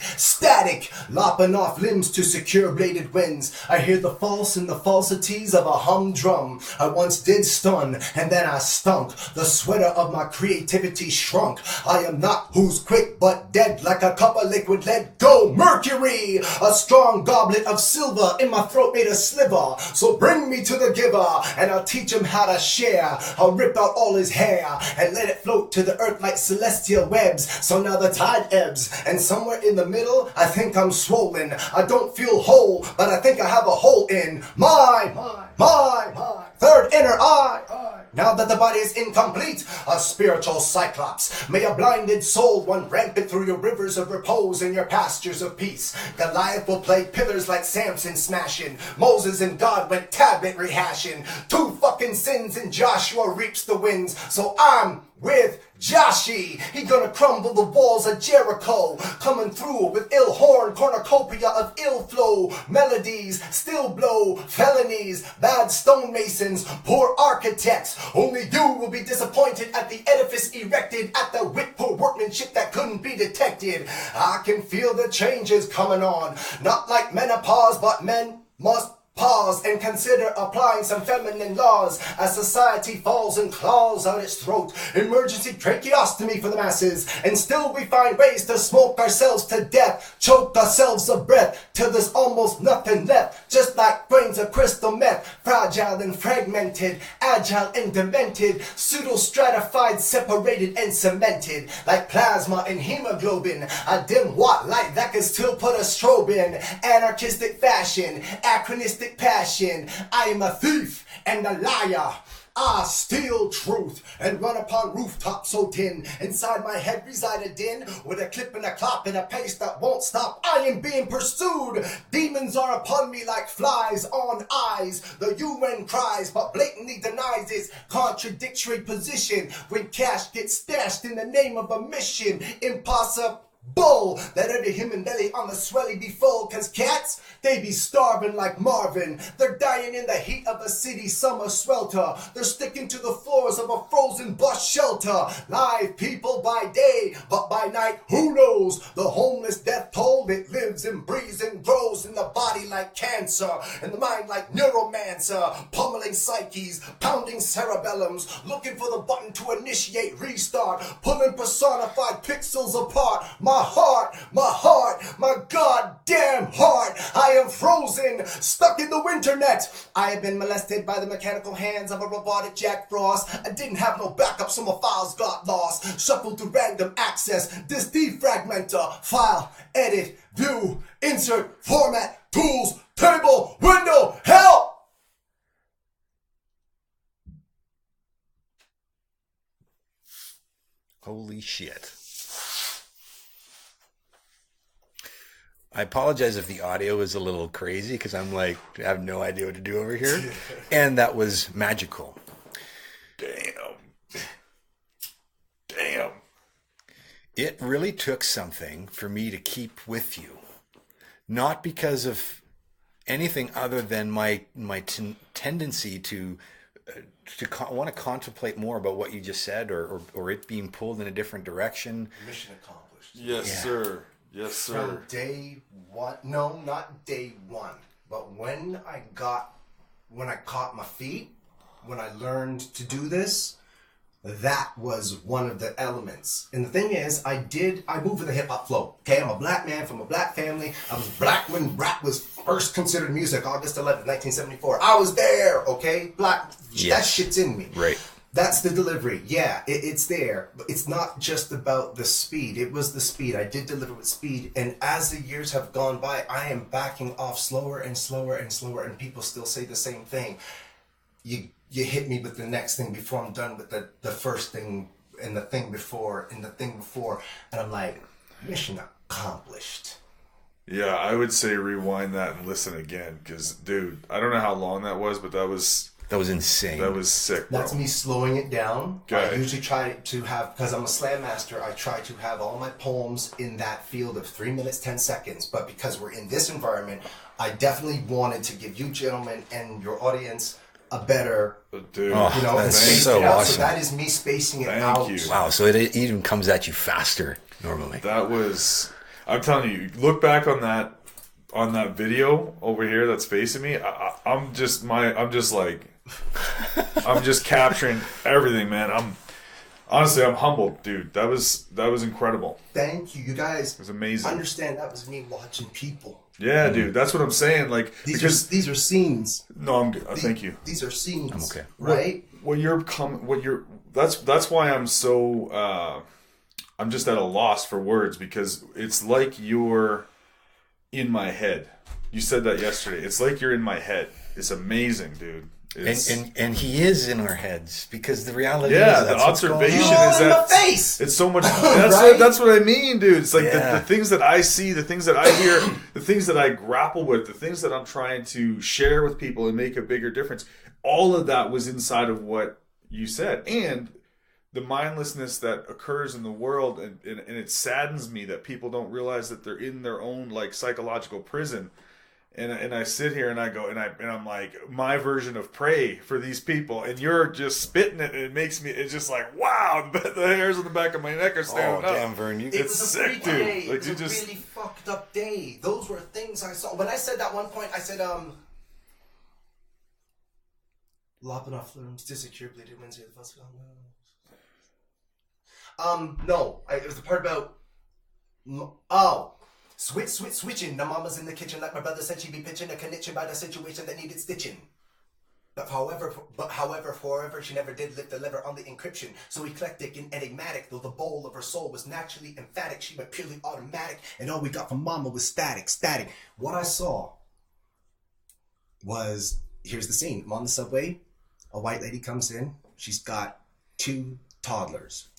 Speaker 2: Lopping off limbs to secure bladed winds. I hear the false and the falsities of a humdrum. I once did stun, and then I stunk. The sweater of my creativity shrunk. I am not who's quick, but dead like a cup of liquid lead. Go Mercury! A strong goblet of silver in my throat made a sliver. So bring me to the giver, and I'll teach him how to share. I'll rip out all his hair and let it float to the earth like celestial webs. So now the tide ebbs, and somewhere in the middle, I think I'm swollen. I don't feel whole, but I think I have a hole in my third inner eye. Now that the body is incomplete, a spiritual cyclops. May a blinded soul run rampant through your rivers of repose and your pastures of peace. Goliath will play pillars like Samson smashing. Moses and God went tablet rehashing. 2 fucking sins and Joshua reaps the winds. So I'm with Joshi. He gonna crumble the walls of Jericho. Coming through with ill horn, cornucopia of ill flow. Melodies still blow. Felonies, bad stonemasons, poor architects. Only you will be disappointed at the edifice erected, at the wit poor workmanship that couldn't be detected. I can feel the changes coming on. Not like menopause, but men must Pause and consider applying some feminine laws as society falls and claws out its throat. Emergency tracheostomy for the masses. And still we find ways to smoke ourselves to death. Choke ourselves of breath till there's almost nothing left. Just like grains of crystal meth. Fragile and fragmented. Agile and demented. Pseudo-stratified, separated and cemented. Like plasma and hemoglobin. A dim white light that can still put a strobe in. Anarchistic fashion. Anachronistic passion. I am a thief and a liar. I steal truth and run upon rooftops so tin. Inside my head reside a din with a clip and a clop and a pace that won't stop. I am being pursued. Demons are upon me like flies on eyes. The UN cries but blatantly denies its contradictory position when cash gets stashed in the name of a mission. Impossible. That every human belly on the swelly be full, cause cats, they be starving like Marvin. They're dying in the heat of a city summer swelter. They're sticking to the floors of a frozen bus shelter. Live people by day, but by night, who knows? The homeless death toll, it lives and breathes and grows in the body like cancer, in the mind like neuromancer, pummeling psyches, pounding cerebellums, looking for the button to initiate restart, pulling personified pixels apart. My goddamn heart. I am frozen, stuck in the winter net. I have been molested by the mechanical hands of a robotic Jack Frost. I didn't have no backup, so my files got lost. Shuffled through random access, this defragmenter. File, edit, view, insert, format, tools, table, window, help!
Speaker 3: Holy shit. I apologize if the audio is a little crazy because I'm like, I have no idea what to do over here. And that was magical.
Speaker 1: Damn.
Speaker 3: It really took something for me to keep with you. Not because of anything other than my tendency to want to contemplate more about what you just said or it being pulled in a different direction.
Speaker 2: Mission accomplished.
Speaker 1: Yes, sir. Yes, sir.
Speaker 2: From day one, no, not day one, but when I caught my feet, when I learned to do this, that was one of the elements. And the thing is, I moved with the hip hop flow. Okay, I'm a black man from a black family. I was black when rap was first considered music, August 11th, 1974. I was there, okay? Black, yes. That shit's in me.
Speaker 3: Right.
Speaker 2: That's the delivery. Yeah, it's there. But it's not just about the speed. It was the speed. I did deliver with speed. And as the years have gone by, I am backing off slower and slower and slower. And people still say the same thing. You hit me with the next thing before I'm done with the first thing and the thing before and the thing before. And I'm like, mission accomplished.
Speaker 1: Yeah, I would say rewind that and listen again. Because, dude, I don't know how long that was, but that was insane. That was sick, bro.
Speaker 2: That's me slowing it down.
Speaker 1: Okay.
Speaker 2: I usually try to have, because I'm a slam master, I try to have all my poems in that field of 3 minutes, 10 seconds. But because we're in this environment, I definitely wanted to give you gentlemen and your audience a better,
Speaker 3: that's so awesome.
Speaker 2: So that is me spacing it
Speaker 1: Thank
Speaker 2: out.
Speaker 1: you.
Speaker 3: Wow, so it even comes at you faster normally.
Speaker 1: That was, I'm telling you, look back on that video over here that's facing me. I'm just capturing everything, man. I'm humbled, dude. That was incredible.
Speaker 2: Thank you. You guys,
Speaker 1: it was amazing.
Speaker 2: Understand that was me watching people.
Speaker 1: Yeah, dude. That's what I'm saying. Like,
Speaker 2: these are scenes.
Speaker 1: No, I'm good. Thank you.
Speaker 2: These are scenes.
Speaker 3: I'm okay.
Speaker 2: Right?
Speaker 1: That's why I'm so I'm just at a loss for words, because it's like you're in my head. You said that yesterday. It's like you're in my head. It's amazing, dude.
Speaker 3: And he is in our heads, because the reality
Speaker 1: is
Speaker 3: that's
Speaker 1: the observation is
Speaker 2: that my face.
Speaker 1: It's so much.
Speaker 2: Right?
Speaker 1: That's what I mean, dude. It's like the things that I see, the things that I hear, the things that I grapple with, the things that I'm trying to share with people and make a bigger difference. All of that was inside of what you said, and the mindlessness that occurs in the world, and it saddens me that people don't realize that they're in their own like psychological prison. And I sit here and I go and I'm like, my version of pray for these people, and you're just spitting it, and it makes me, it's just like, wow, the hairs on the back of my neck are standing up.
Speaker 3: Oh, damn, Vern,
Speaker 2: it was
Speaker 1: sick,
Speaker 2: dude.
Speaker 1: Like,
Speaker 2: it was a really fucked up day. Those were things I saw. When I said that one point, I said, Lopping off limbs, disecure, bleeding Wednesday, the festival. No. It was the part about... Switching. The mama's in the kitchen like my brother said she'd be pitching a connection by the situation that needed stitching. But however, forever, she never did lift the lever on the encryption. So eclectic and enigmatic, though the bowl of her soul was naturally emphatic, she went purely automatic, and all we got from mama was static. What I saw was, here's the scene. I'm on the subway, a white lady comes in, she's got 2 toddlers,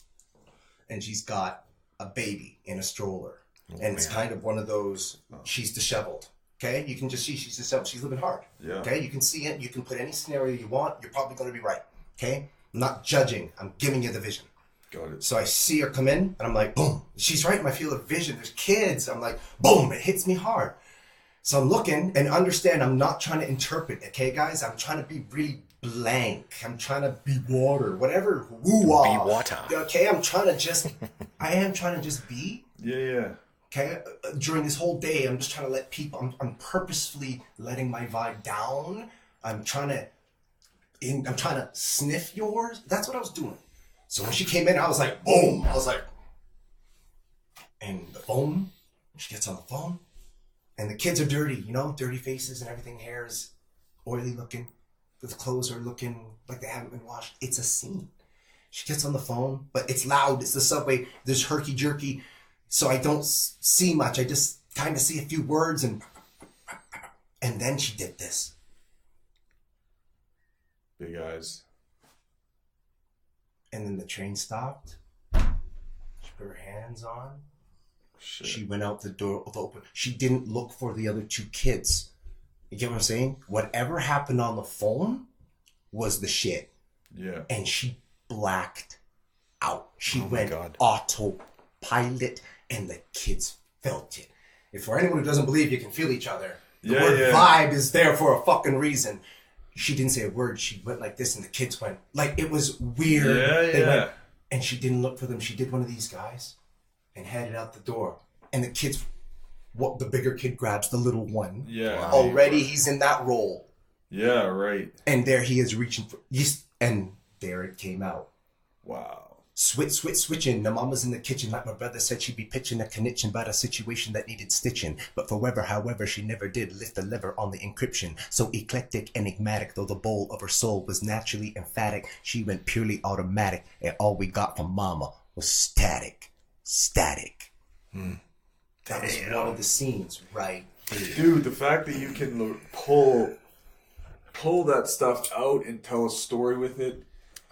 Speaker 2: and she's got a baby in a stroller. And it's kind of one of those, she's disheveled. Okay, you can just see she's disheveled. She's living hard.
Speaker 1: Yeah. Okay,
Speaker 2: you can see it. You can put any scenario you want. You're probably going to be right. Okay, I'm not judging. I'm giving you the vision.
Speaker 1: Got it.
Speaker 2: So I see her come in, and I'm like, boom. She's right in my field of vision. There's kids. I'm like, boom. It hits me hard. So I'm looking and understand. I'm not trying to interpret. Okay, guys. I'm trying to be really blank. I'm trying to be water. Whatever. Woo-wah.
Speaker 3: Be water.
Speaker 2: Okay. I am trying to just be.
Speaker 1: Yeah.
Speaker 2: Okay, during this whole day, I'm just trying to let people. I'm purposefully letting my vibe down. I'm trying to sniff yours. That's what I was doing. So when she came in, I was like, boom. I was like, and the phone. She gets on the phone, and the kids are dirty. Dirty faces and everything. Hair is oily looking. The clothes are looking like they haven't been washed. It's a scene. She gets on the phone, but it's loud. It's the subway. There's herky jerky. So I don't see much. I just kind of see a few words, and then she did this.
Speaker 1: Big eyes.
Speaker 2: And then the train stopped. She put her hands on.
Speaker 1: Shit.
Speaker 2: She went out the door open. She didn't look for the other 2 kids. You get what I'm saying? Whatever happened on the phone was the shit.
Speaker 1: Yeah.
Speaker 2: And she blacked out. She went
Speaker 3: God.
Speaker 2: autopilot. And the kids felt it. If for anyone who doesn't believe you can feel each other, the word vibe is there for a fucking reason. She didn't say a word. She went like this, and the kids went like it was weird. They went, and she didn't look for them. She did one of these guys and headed out the door. And the kids, the bigger kid grabs the little one.
Speaker 1: Yeah.
Speaker 2: Wow. Already he's in that role.
Speaker 1: Yeah, right.
Speaker 2: And there he is reaching for Gyst, and there it came out.
Speaker 1: Wow.
Speaker 2: Switching. The mama's in the kitchen like my brother said she'd be pitching a connection about a situation that needed stitching. But however, she never did lift the lever on the encryption. So eclectic, enigmatic, though the bowl of her soul was naturally emphatic, she went purely automatic, and all we got from mama was static. That was one of the scenes right there.
Speaker 1: Dude, the fact that you can pull that stuff out and tell a story with it.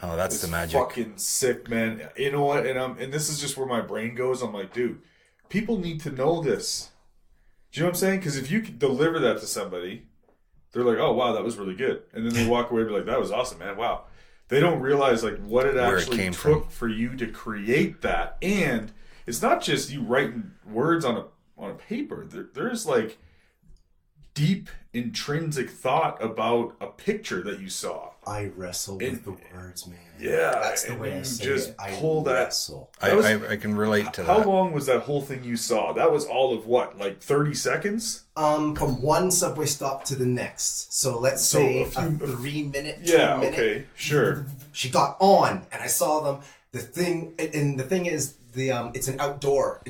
Speaker 3: Oh, that's the magic.
Speaker 1: Fucking sick, man. You know what? And this is just where my brain goes. I'm like, dude, people need to know this. Do you know what I'm saying? Because if you deliver that to somebody, they're like, oh, wow, that was really good. And then they walk away and be like, that was awesome, man. Wow. They don't realize like what it actually took for you to create that. And it's not just you writing words on a paper. There's like deep intrinsic thought about a picture that you saw.
Speaker 2: I wrestle with the words, man.
Speaker 1: Yeah,
Speaker 2: that's the way I say
Speaker 1: just
Speaker 2: it. I
Speaker 1: pull that.
Speaker 2: Wrestle.
Speaker 3: I can relate to that.
Speaker 1: How long was that whole thing you saw? That was all of what, like 30 seconds?
Speaker 2: From one subway stop to the next. So let's say a 3 minute.
Speaker 1: Yeah.
Speaker 2: 2 minute.
Speaker 1: Okay. Sure.
Speaker 2: She got on, and I saw them. The thing is, it's an outdoor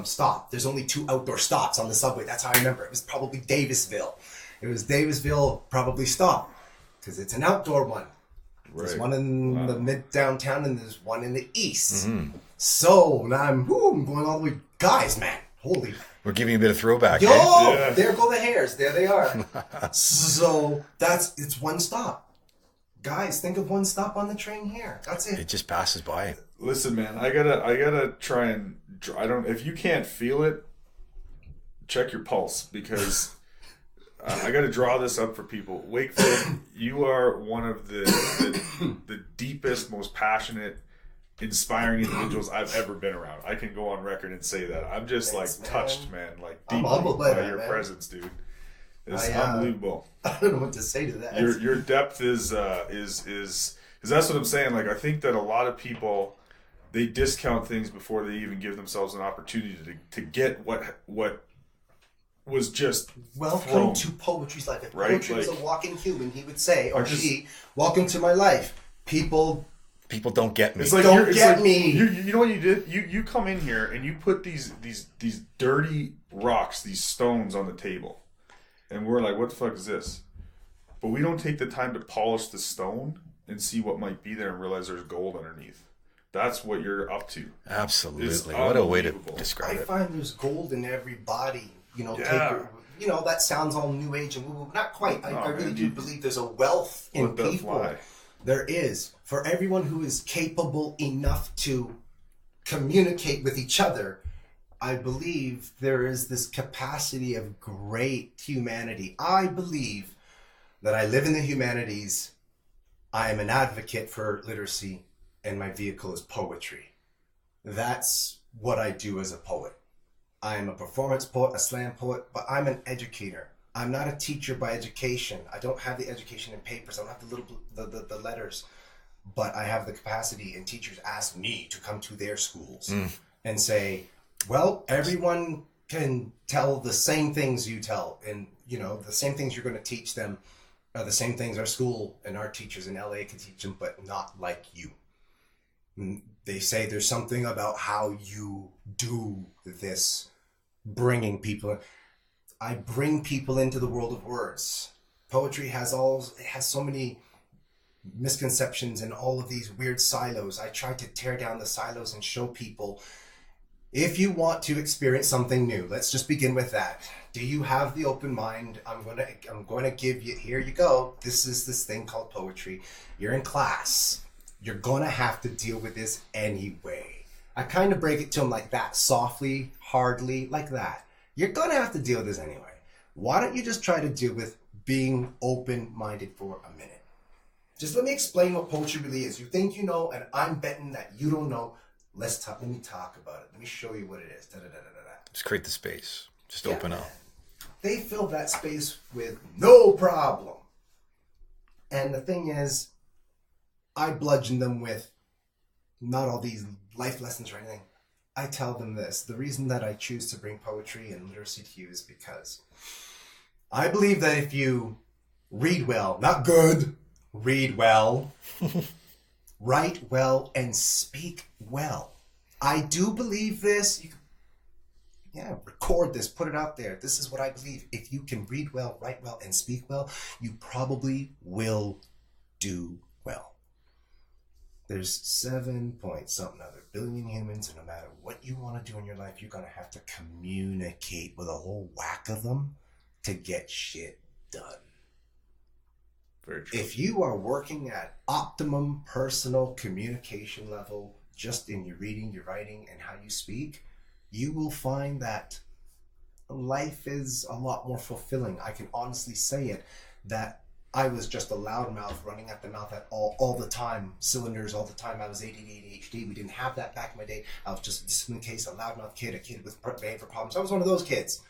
Speaker 2: stop. There's only 2 outdoor stops on the subway. That's how I remember. It was probably Davisville. Probably stop. Because it's an outdoor one. There's one in the mid downtown, and there's one in the east.
Speaker 3: Mm-hmm.
Speaker 2: So now I'm going all the way. Guys, man, holy!
Speaker 3: We're giving you a bit of throwback.
Speaker 2: There go the hairs. There they are. So it's one stop. Guys, think of one stop on the train here. That's it.
Speaker 3: It just passes by.
Speaker 1: Listen, man, I gotta try and if you can't feel it, check your pulse, because. I got to draw this up for people. Wakefield, you are one of the deepest, most passionate, inspiring individuals I've ever been around. I can go on record and say that. I'm just touched, man, like deeply by your presence, dude. It's unbelievable.
Speaker 2: I don't know what to say to that.
Speaker 1: Your depth is that's what I'm saying. Like, I think that a lot of people, they discount things before they even give themselves an opportunity to get what was just
Speaker 2: welcome
Speaker 1: thrown.
Speaker 2: to poetry's life. If
Speaker 1: Right?
Speaker 2: poetry was
Speaker 1: Like-
Speaker 2: a walking human, he would say, or
Speaker 1: just-
Speaker 2: she, welcome to my life. People
Speaker 3: don't get me.
Speaker 1: It's like
Speaker 2: Don't
Speaker 1: it's
Speaker 2: get
Speaker 1: like,
Speaker 2: me.
Speaker 1: You know what you did? You come in here and you put these dirty rocks, these stones on the table, and we're like, what the fuck is this? But we don't take the time to polish the stone and see what might be there and realize there's gold underneath. That's what you're up to.
Speaker 3: Absolutely.
Speaker 1: It's
Speaker 3: What a way to
Speaker 1: unbelievable.
Speaker 3: describe
Speaker 2: I
Speaker 3: it.
Speaker 2: find there's gold in every body.
Speaker 1: Yeah.
Speaker 2: That sounds all new age and woo-woo. Not quite. I really
Speaker 1: man,
Speaker 2: do
Speaker 1: you-
Speaker 2: believe there's a wealth in
Speaker 1: Let that
Speaker 2: people.
Speaker 1: fly.
Speaker 2: There is. For everyone who is capable enough to communicate with each other, I believe there is this capacity of great humanity. I believe that I live in the humanities. I am an advocate for literacy, and my vehicle is poetry. That's what I do as a poet. I am a performance poet, a slam poet, but I'm an educator. I'm not a teacher by education. I don't have the education in papers. I don't have the letters, but I have the capacity, and teachers ask me to come to their schools and say, well, everyone can tell the same things you tell, and the same things you're going to teach them are the same things our school and our teachers in LA can teach them, but not like you. And they say there's something about how you do this, bringing people. I bring people into the world of words. Poetry has so many misconceptions and all of these weird silos. I try to tear down the silos and show people, if you want to experience something new, let's just begin with that. Do you have the open mind? I'm going to give you, here you go. This is this thing called poetry. You're in class. You're going to have to deal with this anyway. I kind of break it to them like that, softly, hardly, like that. You're going to have to deal with this anyway. Why don't you just try to deal with being open-minded for a minute? Just let me explain what poetry really is. You think you know, and I'm betting that you don't know. Let me talk about it. Let me show you what it is.
Speaker 3: Just create the space. Just open up.
Speaker 2: They fill that space with no problem. And the thing is, I bludgeon them with not all these life lessons or anything. I tell them this. The reason that I choose to bring poetry and literacy to you is because I believe that if you read well, not good, read well, write well, and speak well. I do believe this. Record this, put it out there. This is what I believe. If you can read well, write well, and speak well, you probably will do well. There's 7-point-something other billion humans, and no matter what you want to do in your life, you're going to have to communicate with a whole whack of them to get shit done.
Speaker 1: Very true.
Speaker 2: If you are working at optimum personal communication level, just in your reading, your writing, and how you speak, you will find that life is a lot more fulfilling. I can honestly say it, that I was just a loudmouth running at the mouth at all the time, cylinders all the time. I was ADD, ADHD. We didn't have that back in my day. I was just a disciplined case, a loudmouth kid, a kid with behavior problems. I was one of those kids.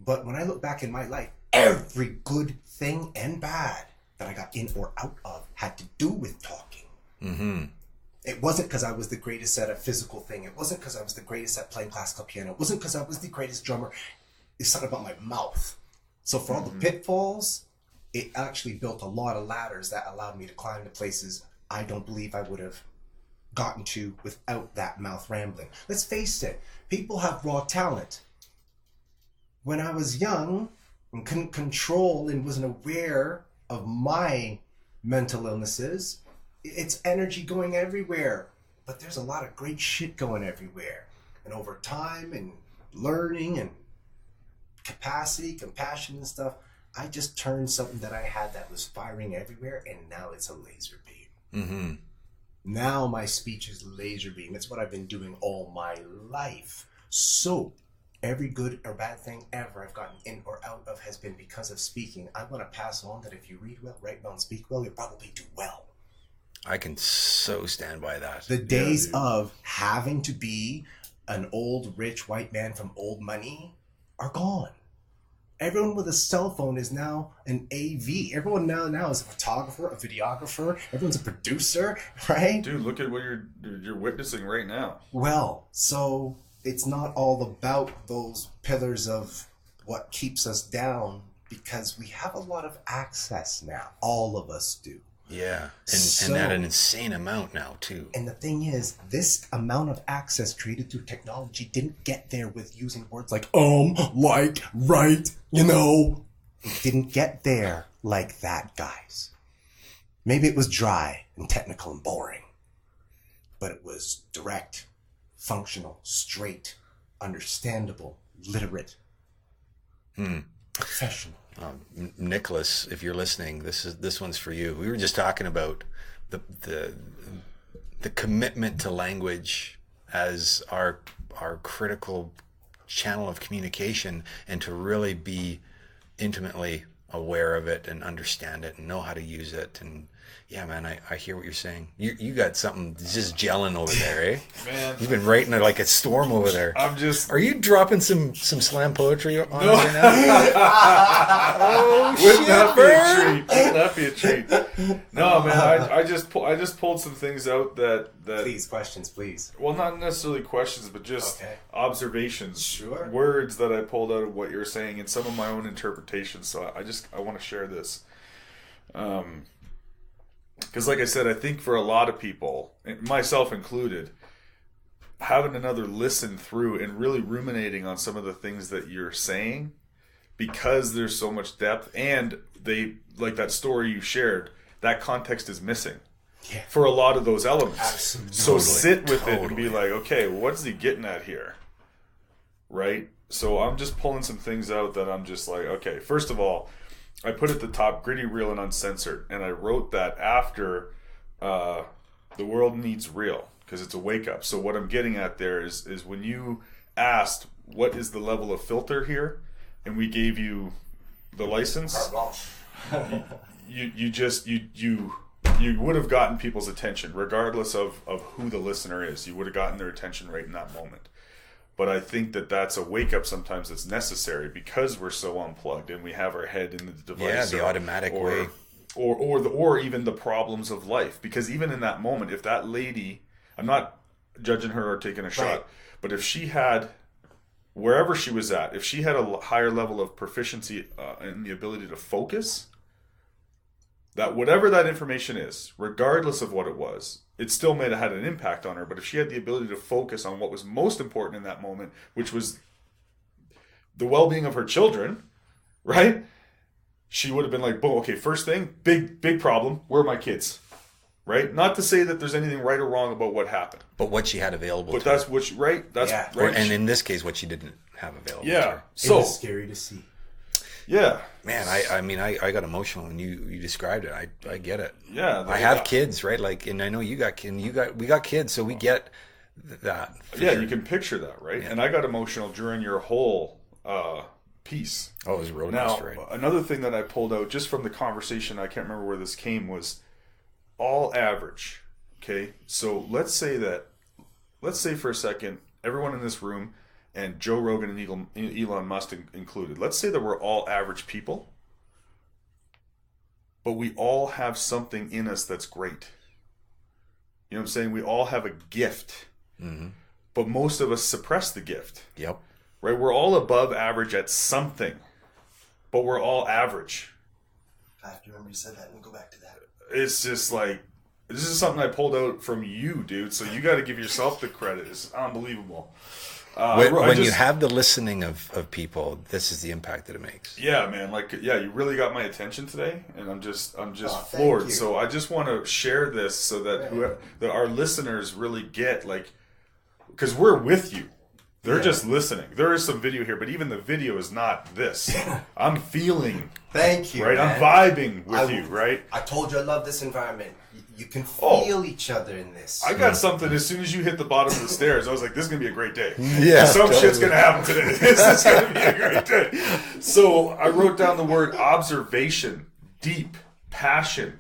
Speaker 2: But when I look back in my life, every good thing and bad that I got in or out of had to do with talking.
Speaker 3: Mm-hmm.
Speaker 2: It wasn't because I was the greatest at a physical thing. It wasn't because I was the greatest at playing classical piano. It wasn't because I was the greatest drummer. It's something about my mouth. So for all the pitfalls, it actually built a lot of ladders that allowed me to climb to places I don't believe I would have gotten to without that mouth rambling. Let's face it, people have raw talent. When I was young and couldn't control and wasn't aware of my mental illnesses, it's energy going everywhere. But there's a lot of great shit going everywhere. And over time and learning and capacity, compassion and stuff, I just turned something that I had that was firing everywhere, and now it's a laser beam.
Speaker 3: Mm-hmm.
Speaker 2: Now my speech is laser beam. It's what I've been doing all my life. So every good or bad thing ever I've gotten in or out of has been because of speaking. I want to pass on that if you read well, write well, and speak well, you'll probably do well.
Speaker 3: I can so stand by that.
Speaker 2: The days of having to be an old rich white man from old money are gone. Everyone with a cell phone is now an AV. Everyone now is a photographer, a videographer. Everyone's a producer, right?
Speaker 1: Dude, look at what you're witnessing right now.
Speaker 2: Well, so it's not all about those pillars of what keeps us down, because we have a lot of access now. All of us do.
Speaker 3: Yeah, and at an insane amount now too.
Speaker 2: And the thing is, this amount of access created through technology didn't get there with using words like like, right, you know. It didn't get there like that, guys. Maybe it was dry and technical and boring, but it was direct, functional, straight, understandable, literate, professional.
Speaker 3: Nicholas, if you're listening, this one's for you. We were just talking about the commitment to language as our critical channel of communication, and to really be intimately aware of it and understand it and know how to use it. And yeah, man, I hear what you're saying. You got something just gelling over there, eh?
Speaker 1: Man,
Speaker 3: you've been writing it like a storm over there.
Speaker 1: Are
Speaker 3: you dropping some slam poetry on us
Speaker 1: no.
Speaker 3: right now? Oh,
Speaker 1: Wouldn't
Speaker 3: shit,
Speaker 1: Wouldn't that be a treat? No, man, I just pulled some things out that
Speaker 2: Please, questions, please.
Speaker 1: Well, not necessarily questions, but just observations.
Speaker 2: Sure.
Speaker 1: Words that I pulled out of what you're saying and some of my own interpretations. So I want to share this. Because like I said, I think for a lot of people, myself included, having another listen through and really ruminating on some of the things that you're saying, because there's so much depth, and they, like that story you shared, that context is missing for a lot of those elements.
Speaker 2: Absolutely.
Speaker 1: So sit with it and be like, okay, what's he getting at here? Right? So I'm just pulling some things out that I'm just like, okay, first of all, I put at the top gritty, real, and uncensored. And I wrote that after the world needs real, because it's a wake up. So what I'm getting at there is when you asked what is the level of filter here, and we gave you the license, you would have gotten people's attention, regardless of who the listener is. You would have gotten their attention right in that moment. But I think that's a wake up sometimes that's necessary, because we're so unplugged and we have our head in the device.
Speaker 3: Yeah, the automatic way.
Speaker 1: Or even the problems of life. Because even in that moment, if that lady, I'm not judging her or taking a shot, but if she had, wherever she was at, if she had a higher level of proficiency and the ability to focus, that whatever that information is, regardless of what it was, it still may have had an impact on her. But if she had the ability to focus on what was most important in that moment, which was the well-being of her children, right? She would have been like, boom, okay, first thing, big problem, where are my kids? Right? Not to say that there's anything right or wrong about what happened.
Speaker 3: But what she had available
Speaker 1: to her. But that's what she, right? That's right.
Speaker 3: And in this case, what she didn't have available to her.
Speaker 2: So, it was scary to see.
Speaker 1: Yeah.
Speaker 3: Man, I got emotional when you described it. I get it.
Speaker 1: Yeah.
Speaker 3: I have kids, right? Like, and I know you got kids. We got kids, so we get that.
Speaker 1: Yeah, sure. You can picture that, right? Yeah. And I got emotional during your whole piece.
Speaker 3: Oh, it was a roller
Speaker 1: coaster
Speaker 3: ride.
Speaker 1: Another thing that I pulled out just from the conversation, I can't remember where this came, was all average. Okay, so let's say for a second, everyone in this room, and Joe Rogan and Elon Musk included, let's say that we're all average people, but we all have something in us that's great. You know what I'm saying? We all have a gift, but most of us suppress the gift.
Speaker 3: Yep.
Speaker 1: Right? We're all above average at something, but we're all average.
Speaker 2: I have to remember you said that and go back to that.
Speaker 1: It's just like, this is something I pulled out from you, dude, so you got to give yourself the credit. It's unbelievable.
Speaker 3: When you have the listening of people, this is the impact that it makes.
Speaker 1: Yeah, man. You really got my attention today, and I'm just floored. So I just want to share this so that that our listeners really get, because we're with you. They're just listening. There is some video here, but even the video is not this. I'm feeling.
Speaker 2: Thank you.
Speaker 1: Right,
Speaker 2: man.
Speaker 1: I'm vibing with you. Right.
Speaker 2: I told you I love this environment. You can feel each other in this.
Speaker 1: I got something as soon as you hit the bottom of the stairs. I was like, this is going to be a great day.
Speaker 3: Yeah.
Speaker 1: Shit's going to happen today. This is going to be a great day. So I wrote down the word observation, deep, passion,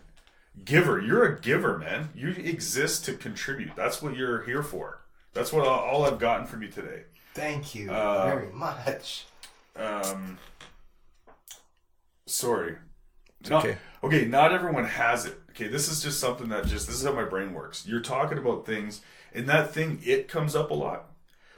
Speaker 1: giver. You're a giver, man. You exist to contribute. That's what you're here for. That's what all I've gotten from you today.
Speaker 2: Thank you very much.
Speaker 1: Sorry.
Speaker 3: It's okay.
Speaker 1: Okay, not everyone has it. Okay, this is just something that this is how my brain works. You're talking about things, and that thing, it comes up a lot.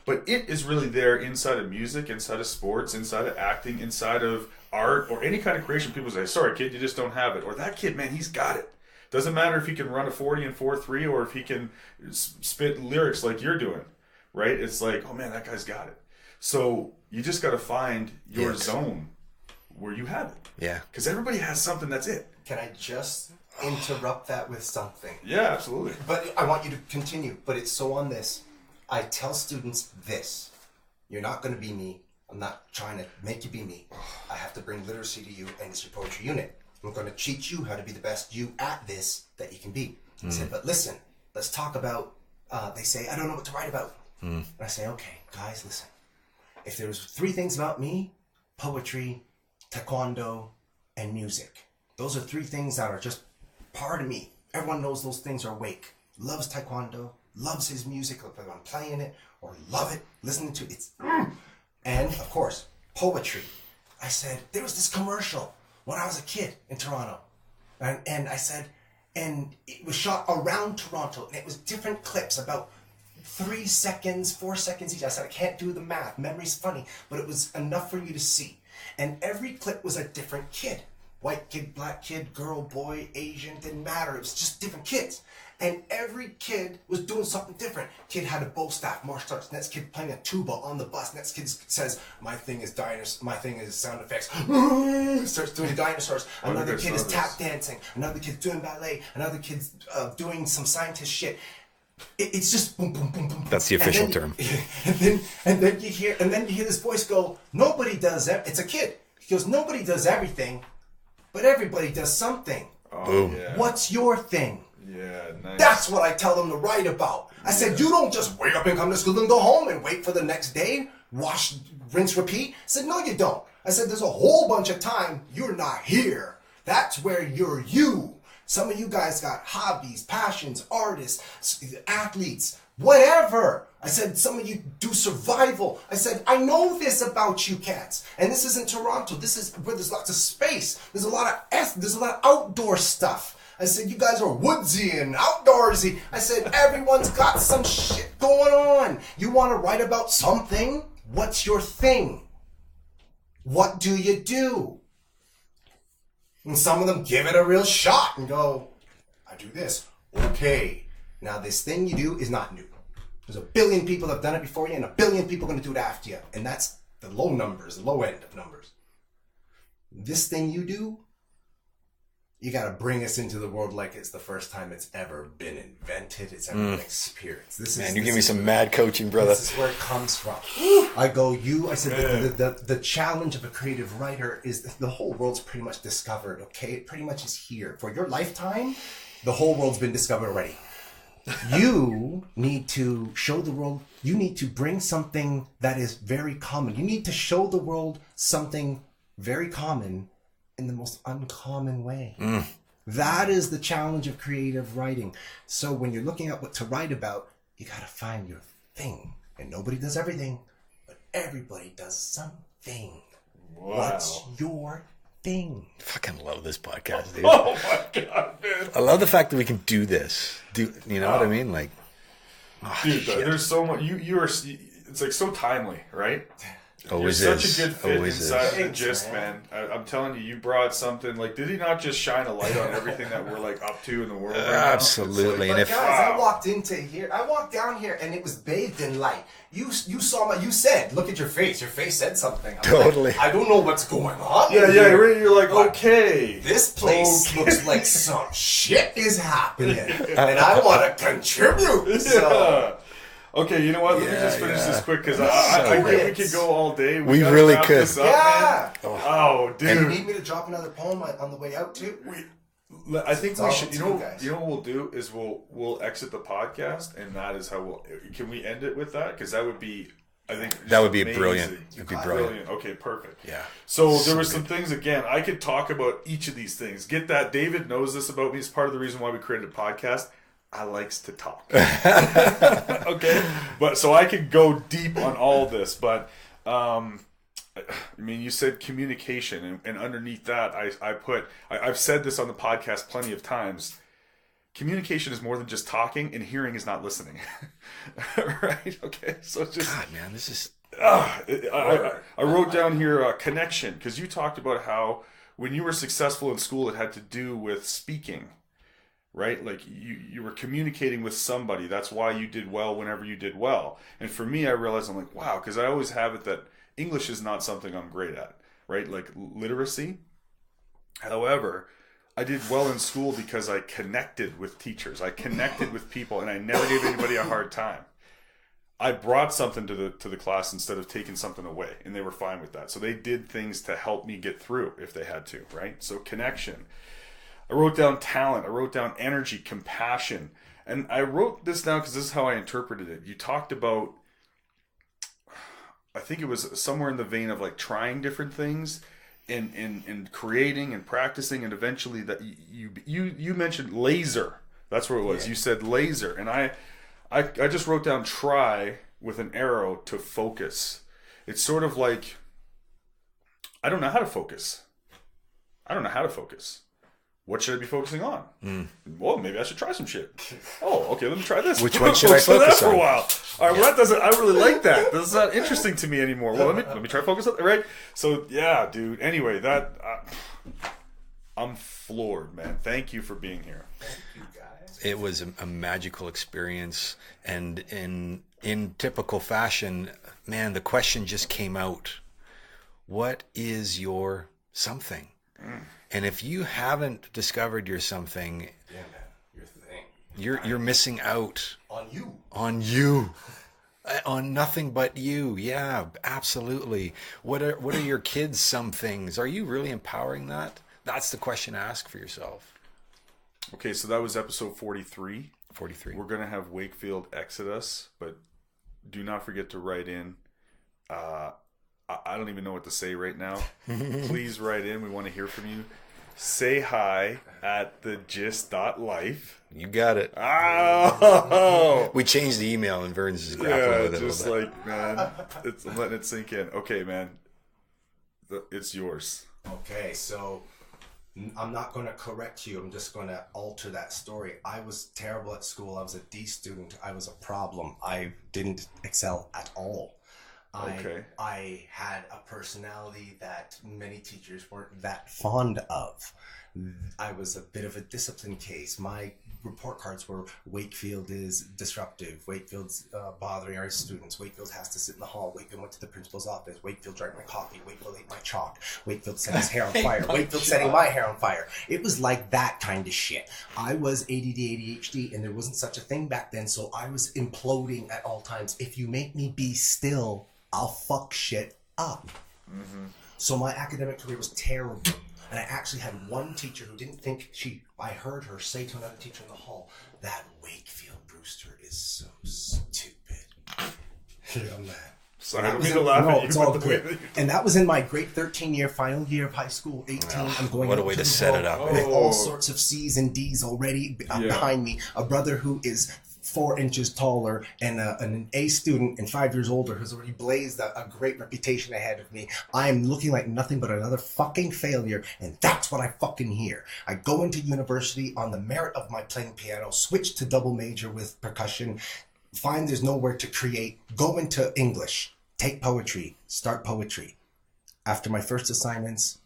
Speaker 1: But it is really there inside of music, inside of sports, inside of acting, inside of art, or any kind of creation. People say, sorry, kid, you just don't have it. Or that kid, man, he's got it. Doesn't matter if he can run a 40 and 4.3 or if he can spit lyrics like you're doing, right? It's like, oh, man, that guy's got it. So you just got to find your zone where you have it.
Speaker 3: Yeah.
Speaker 1: Because everybody has something that's it.
Speaker 2: Can I just interrupt that with something?
Speaker 1: Yeah, absolutely.
Speaker 2: But I want you to continue. But it's so on this. I tell students this. You're not going to be me. I'm not trying to make you be me. I have to bring literacy to you, and it's your poetry unit. I'm going to teach you how to be the best you at this that you can be. I said, but listen, let's talk about, they say, I don't know what to write about. And I say, okay, guys, listen. If there was 3 things about me, poetry, taekwondo, and music. Those are 3 things that are just part of me. Everyone knows those things are Wake. Loves taekwondo, loves his music, whether I'm playing it or love it, listening to it. And, of course, poetry. I said, there was this commercial when I was a kid in Toronto. And I said, and it was shot around Toronto, and it was different clips, about 3 seconds, 4 seconds each. I said, I can't do the math. Memory's funny, but it was enough for you to see. And every clip was a different kid. White kid, black kid, girl, boy, Asian, didn't matter. It was just different kids. And every kid was doing something different. Kid had a bow staff, martial arts. Next kid playing a tuba on the bus. Next kid says, my thing is sound effects. Starts doing dinosaurs. Another kid is tap dancing. Another kid's doing ballet. Another kid's doing some scientist shit. It's just boom, boom, boom, boom.
Speaker 3: That's the official term.
Speaker 2: And then you hear this voice go, nobody does that. It's a kid. He goes, nobody does everything, but everybody does something.
Speaker 1: Oh, yeah.
Speaker 2: What's your thing?
Speaker 1: Yeah, nice.
Speaker 2: That's what I tell them to write about. I said, you don't just wake up and come to school and go home and wait for the next day, wash, rinse, repeat. I said, no, you don't. I said, there's a whole bunch of time you're not here. That's where you're you. Some of you guys got hobbies, passions, artists, athletes, whatever. I said, some of you do survival. I said, I know this about you cats. And this isn't Toronto. This is where there's lots of space. There's a lot of outdoor stuff. I said, you guys are woodsy and outdoorsy. I said, everyone's got some shit going on. You want to write about something? What's your thing? What do you do? And some of them give it a real shot and go, I do this. Okay. Now this thing you do is not new. There's 1 billion people that have done it before you and 1 billion people are going to do it after you. And that's the low numbers, the low end of numbers. This thing you do, you got to bring us into the world like it's the first time it's ever been invented. It's ever been experienced.
Speaker 3: Man, you give me some mad coaching, brother.
Speaker 2: This is where it comes from. I said, the challenge of a creative writer is the whole world's pretty much discovered, okay? It pretty much is here. For your lifetime, the whole world's been discovered already. You need to show the world, you need to bring something that is very common. You need to show the world something very common in the most uncommon way. That is the challenge of creative writing. So when you're looking at what to write about, you got to find your thing. And nobody does everything, but everybody does something. Wow. What's your thing?
Speaker 3: I fucking love this podcast, dude.
Speaker 1: Oh my God, man.
Speaker 3: I love the fact that we can do this. You know what I mean? Like,
Speaker 1: dude, there's so much. You are. It's like so timely, right?
Speaker 3: Always
Speaker 1: You're
Speaker 3: is.
Speaker 1: such a good fit
Speaker 3: Always
Speaker 1: inside
Speaker 3: is.
Speaker 1: of the Gyst, man. I'm telling you, you brought something. Like, did he not just shine a light on everything that we're like up to in the world right now?
Speaker 3: Absolutely.
Speaker 2: But
Speaker 3: And
Speaker 2: guys, I walked into here. I walked down here, and it was bathed in light. You saw you said, look at your face. Your face said something.
Speaker 3: Totally.
Speaker 2: Like, I don't know what's going on.
Speaker 1: Yeah, you're like, okay.
Speaker 2: This place looks like some shit is happening, and I want to contribute.
Speaker 1: Yeah.
Speaker 2: So.
Speaker 1: Okay, you know what? Let me just finish this quick because I think we could go all day.
Speaker 3: We
Speaker 1: gotta
Speaker 3: really
Speaker 1: wrap
Speaker 3: could.
Speaker 1: this up,
Speaker 2: Yeah.
Speaker 1: man. Oh, dude.
Speaker 2: And you need me to drop another poem on the way out too?
Speaker 1: I think we should. You know what we'll do is we'll exit the podcast, and that is how we'll. Can we end it with that? Because that would be. I think
Speaker 3: that would be
Speaker 1: amazing.
Speaker 3: brilliant. It'd be brilliant.
Speaker 1: Okay, perfect.
Speaker 3: Yeah.
Speaker 1: So there were some things again. I could talk about each of these things. Get that. David knows this about me. It's part of the reason why we created a podcast. I likes to talk. Okay, but so I could go deep on all this, but I mean, you said communication, and underneath that, I've said this on the podcast plenty of times. communication is more than just talking, and hearing is not listening. Right? Okay. So it's just,
Speaker 3: God, man, this is
Speaker 1: I wrote down here connection, because you talked about how when you were successful in school, it had to do with speaking, right? Like you were communicating with somebody. That's why you did well whenever you did well. And for me, I realized, I'm like, wow, because I always have it that English is not something I'm great at, right? Like literacy. However, I did well in school because I connected with teachers. I connected with people, and I never gave anybody a hard time. I brought something to the class instead of taking something away, and they were fine with that. So they did things to help me get through if they had to, right? So connection. I wrote down talent. I wrote down energy, compassion. And I wrote this down because this is how I interpreted it. You talked about, I think it was somewhere in the vein of like trying different things and creating and practicing, and eventually that you mentioned laser. That's where it was. Yeah. You said laser. And I just wrote down try with an arrow to focus. It's sort of like, I don't know how to focus. What should I be focusing on? Well, maybe I should try some shit. Oh, okay, let me try this.
Speaker 3: Which one should I focus on?
Speaker 1: For a while. All right, well, that doesn't, I really like that. That's not interesting to me anymore. Well, let me try to focus on it, right? So, yeah, dude. Anyway, I'm floored, man. Thank you for being here.
Speaker 2: Thank you, guys.
Speaker 3: It was a magical experience, and in typical fashion, man, the question just came out. What is your something? And if you haven't discovered your something,
Speaker 2: yeah, man, your thing,
Speaker 3: you're missing out
Speaker 2: on you,
Speaker 3: on nothing but you. Yeah, absolutely. What are your kids' some things? Are you really empowering that? That's the question to ask for yourself.
Speaker 1: Okay, so that was episode 43.
Speaker 3: 43.
Speaker 1: We're gonna have Wakefield Exodus, but do not forget to write in. I don't even know what to say right now. Please write in. We want to hear from you. Say hi at thegyst.life.
Speaker 3: You got it.
Speaker 1: Oh!
Speaker 3: We changed the email, and Vern's is grappling with it
Speaker 1: just
Speaker 3: a little bit.
Speaker 1: like, man, I'm letting it sink in. Okay, man. It's yours.
Speaker 2: Okay, so I'm not going to correct you. I'm just going to alter that story. I was terrible at school. I was a D student. I was a problem. I didn't excel at all. I had a personality that many teachers weren't that fond of. I was a bit of a discipline case. My report cards were Wakefield is disruptive. Wakefield's bothering our students. Wakefield has to sit in the hall. Wakefield went to the principal's office. Wakefield drank my coffee. Wakefield ate my chalk. Wakefield set his hair on fire. Wakefield setting my hair on fire. It was like that kind of shit. I was ADD, ADHD, and there wasn't such a thing back then, so I was imploding at all times. If you make me be still, I'll fuck shit up. Mm-hmm. So my academic career was terrible. And I actually had one teacher who didn't think I heard her say to another teacher in the hall, that Wakefield Brewster is so stupid. Yeah, man.
Speaker 1: Sorry, I don't mean to laugh at you.
Speaker 2: It's all good. And that was in my grade 13 year, final year of high school, 18. I'm going
Speaker 3: what a way to set it up.
Speaker 2: With all sorts of C's and D's already behind me. A brother who is 4 inches taller and an A student and 5 years older who's already blazed a great reputation ahead of me. I'm looking like nothing but another fucking failure, and that's what I fucking hear. I go into university on the merit of my playing piano, switch to double major with percussion, find there's nowhere to create, go into English, take poetry, start poetry. After my first assignments,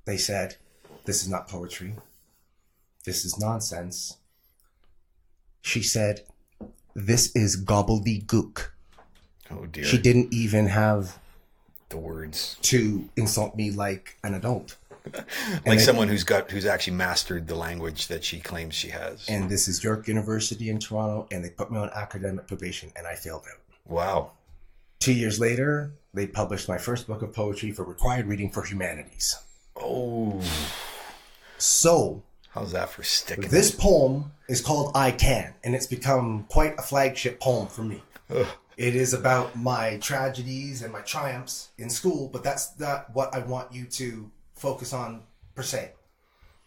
Speaker 2: they said, this is not poetry. This is nonsense. She said, this is gobbledygook.
Speaker 3: Oh dear.
Speaker 2: She didn't even have
Speaker 3: the words
Speaker 2: to insult me like an adult.
Speaker 3: Like someone who's actually mastered the language that she claims she has.
Speaker 2: And this is York University in Toronto, and they put me on academic probation, and I failed out.
Speaker 3: Wow.
Speaker 2: 2 years later, they published my first book of poetry for required reading for humanities.
Speaker 3: Oh.
Speaker 2: So
Speaker 3: how's that for sticking?
Speaker 2: This poem is called I Can, and it's become quite a flagship poem for me.
Speaker 3: Ugh.
Speaker 2: It is about my tragedies and my triumphs in school, but that's not what I want you to focus on per se.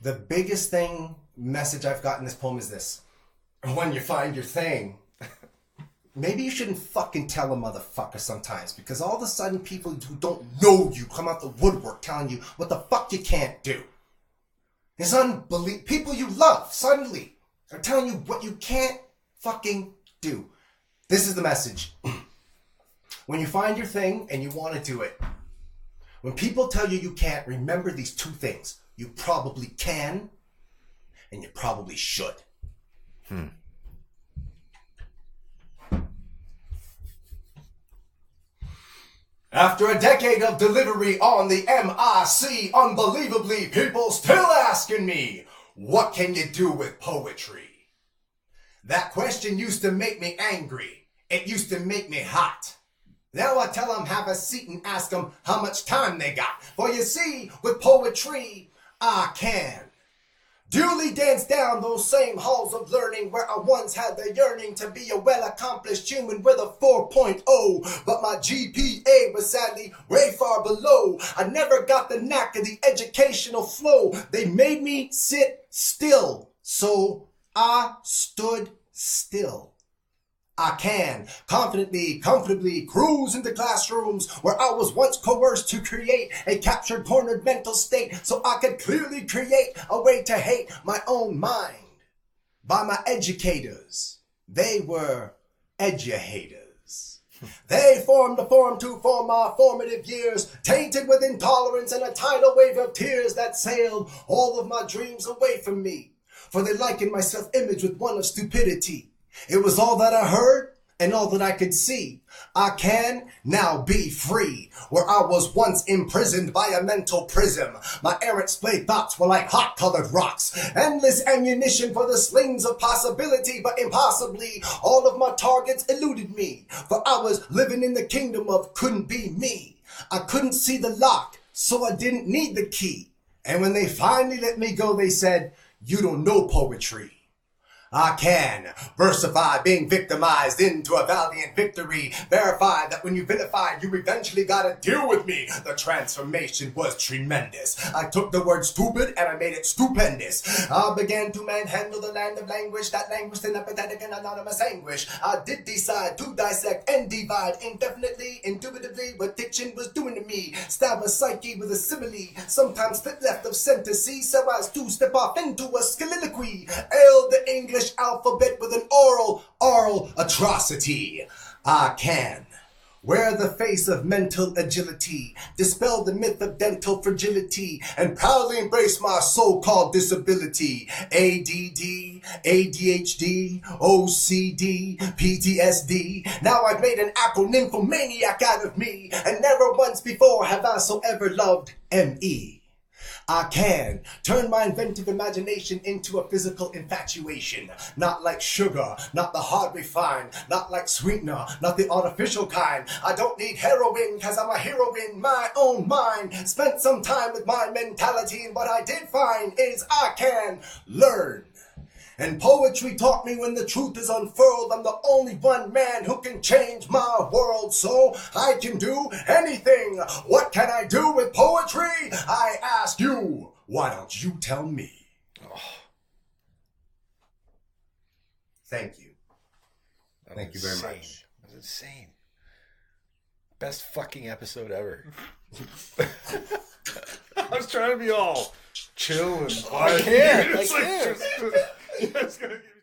Speaker 2: The biggest message I've got in this poem is this. When you find your thing, maybe you shouldn't fucking tell a motherfucker sometimes, because all of a sudden people who don't know you come out the woodwork telling you what the fuck you can't do. It's unbelievable. People you love suddenly I'm telling you what you can't fucking do. This is the message. When you find your thing and you want to do it, when people tell you you can't, remember these two things. You probably can, and you probably should. After a decade of delivery on the MIC, unbelievably, people still asking me, what can you do with poetry? That question used to make me angry. It used to make me hot. Now I tell them have a seat and ask them how much time they got. For you see, with poetry, I can duly dance down those same halls of learning where I once had the yearning to be a well-accomplished human with a 4.0. But my GPA was sadly way far below. I never got the knack of the educational flow. They made me sit still, so I stood still. I can confidently, comfortably cruise into classrooms where I was once coerced to create a captured, cornered mental state so I could clearly create a way to hate my own mind. By my educators, they were edu-haters. They formed a form to form my formative years, tainted with intolerance and a tidal wave of tears that sailed all of my dreams away from me. For they likened my self-image with one of stupidity. It was all that I heard and all that I could see. I can now be free, where I was once imprisoned by a mental prism. My errant splay thoughts were like hot-colored rocks, endless ammunition for the slings of possibility, but impossibly, all of my targets eluded me, for I was living in the kingdom of couldn't be me. I couldn't see the lock, so I didn't need the key. And when they finally let me go, they said, "You don't know poetry." I can versify being victimized into a valiant victory. Verify that when you vilify, you eventually gotta deal with me. The transformation was tremendous. I took the word stupid and I made it stupendous. I began to manhandle the land of language, that languished in apathetic and anonymous anguish. I did decide to dissect and divide indefinitely, indubitably, what diction was doing to me. Stab a psyche with a simile, sometimes slip left of center C, so as to step off into a soliloquy. Ail the English alphabet with an oral atrocity. I can wear the face of mental agility, dispel the myth of dental fragility, and proudly embrace my so-called disability. ADD, ADHD, OCD, PTSD. Now I've made an acronymphomaniac out of me, and never once before have I so ever loved ME. I can turn my inventive imagination into a physical infatuation. Not like sugar, not the hard refined, not like sweetener, not the artificial kind. I don't need heroin, cause I'm a hero in my own mind. Spent some time with my mentality, and what I did find is I can learn. And poetry taught me when the truth is unfurled, I'm the only one man who can change my world. So I can do anything. What can I do with poetry? I ask you. Why don't you tell me? Oh. Thank you. Thank you very much.
Speaker 3: That was insane. Best fucking episode ever.
Speaker 1: I was trying to be all chill and
Speaker 3: I can't.
Speaker 1: It's like, just gonna give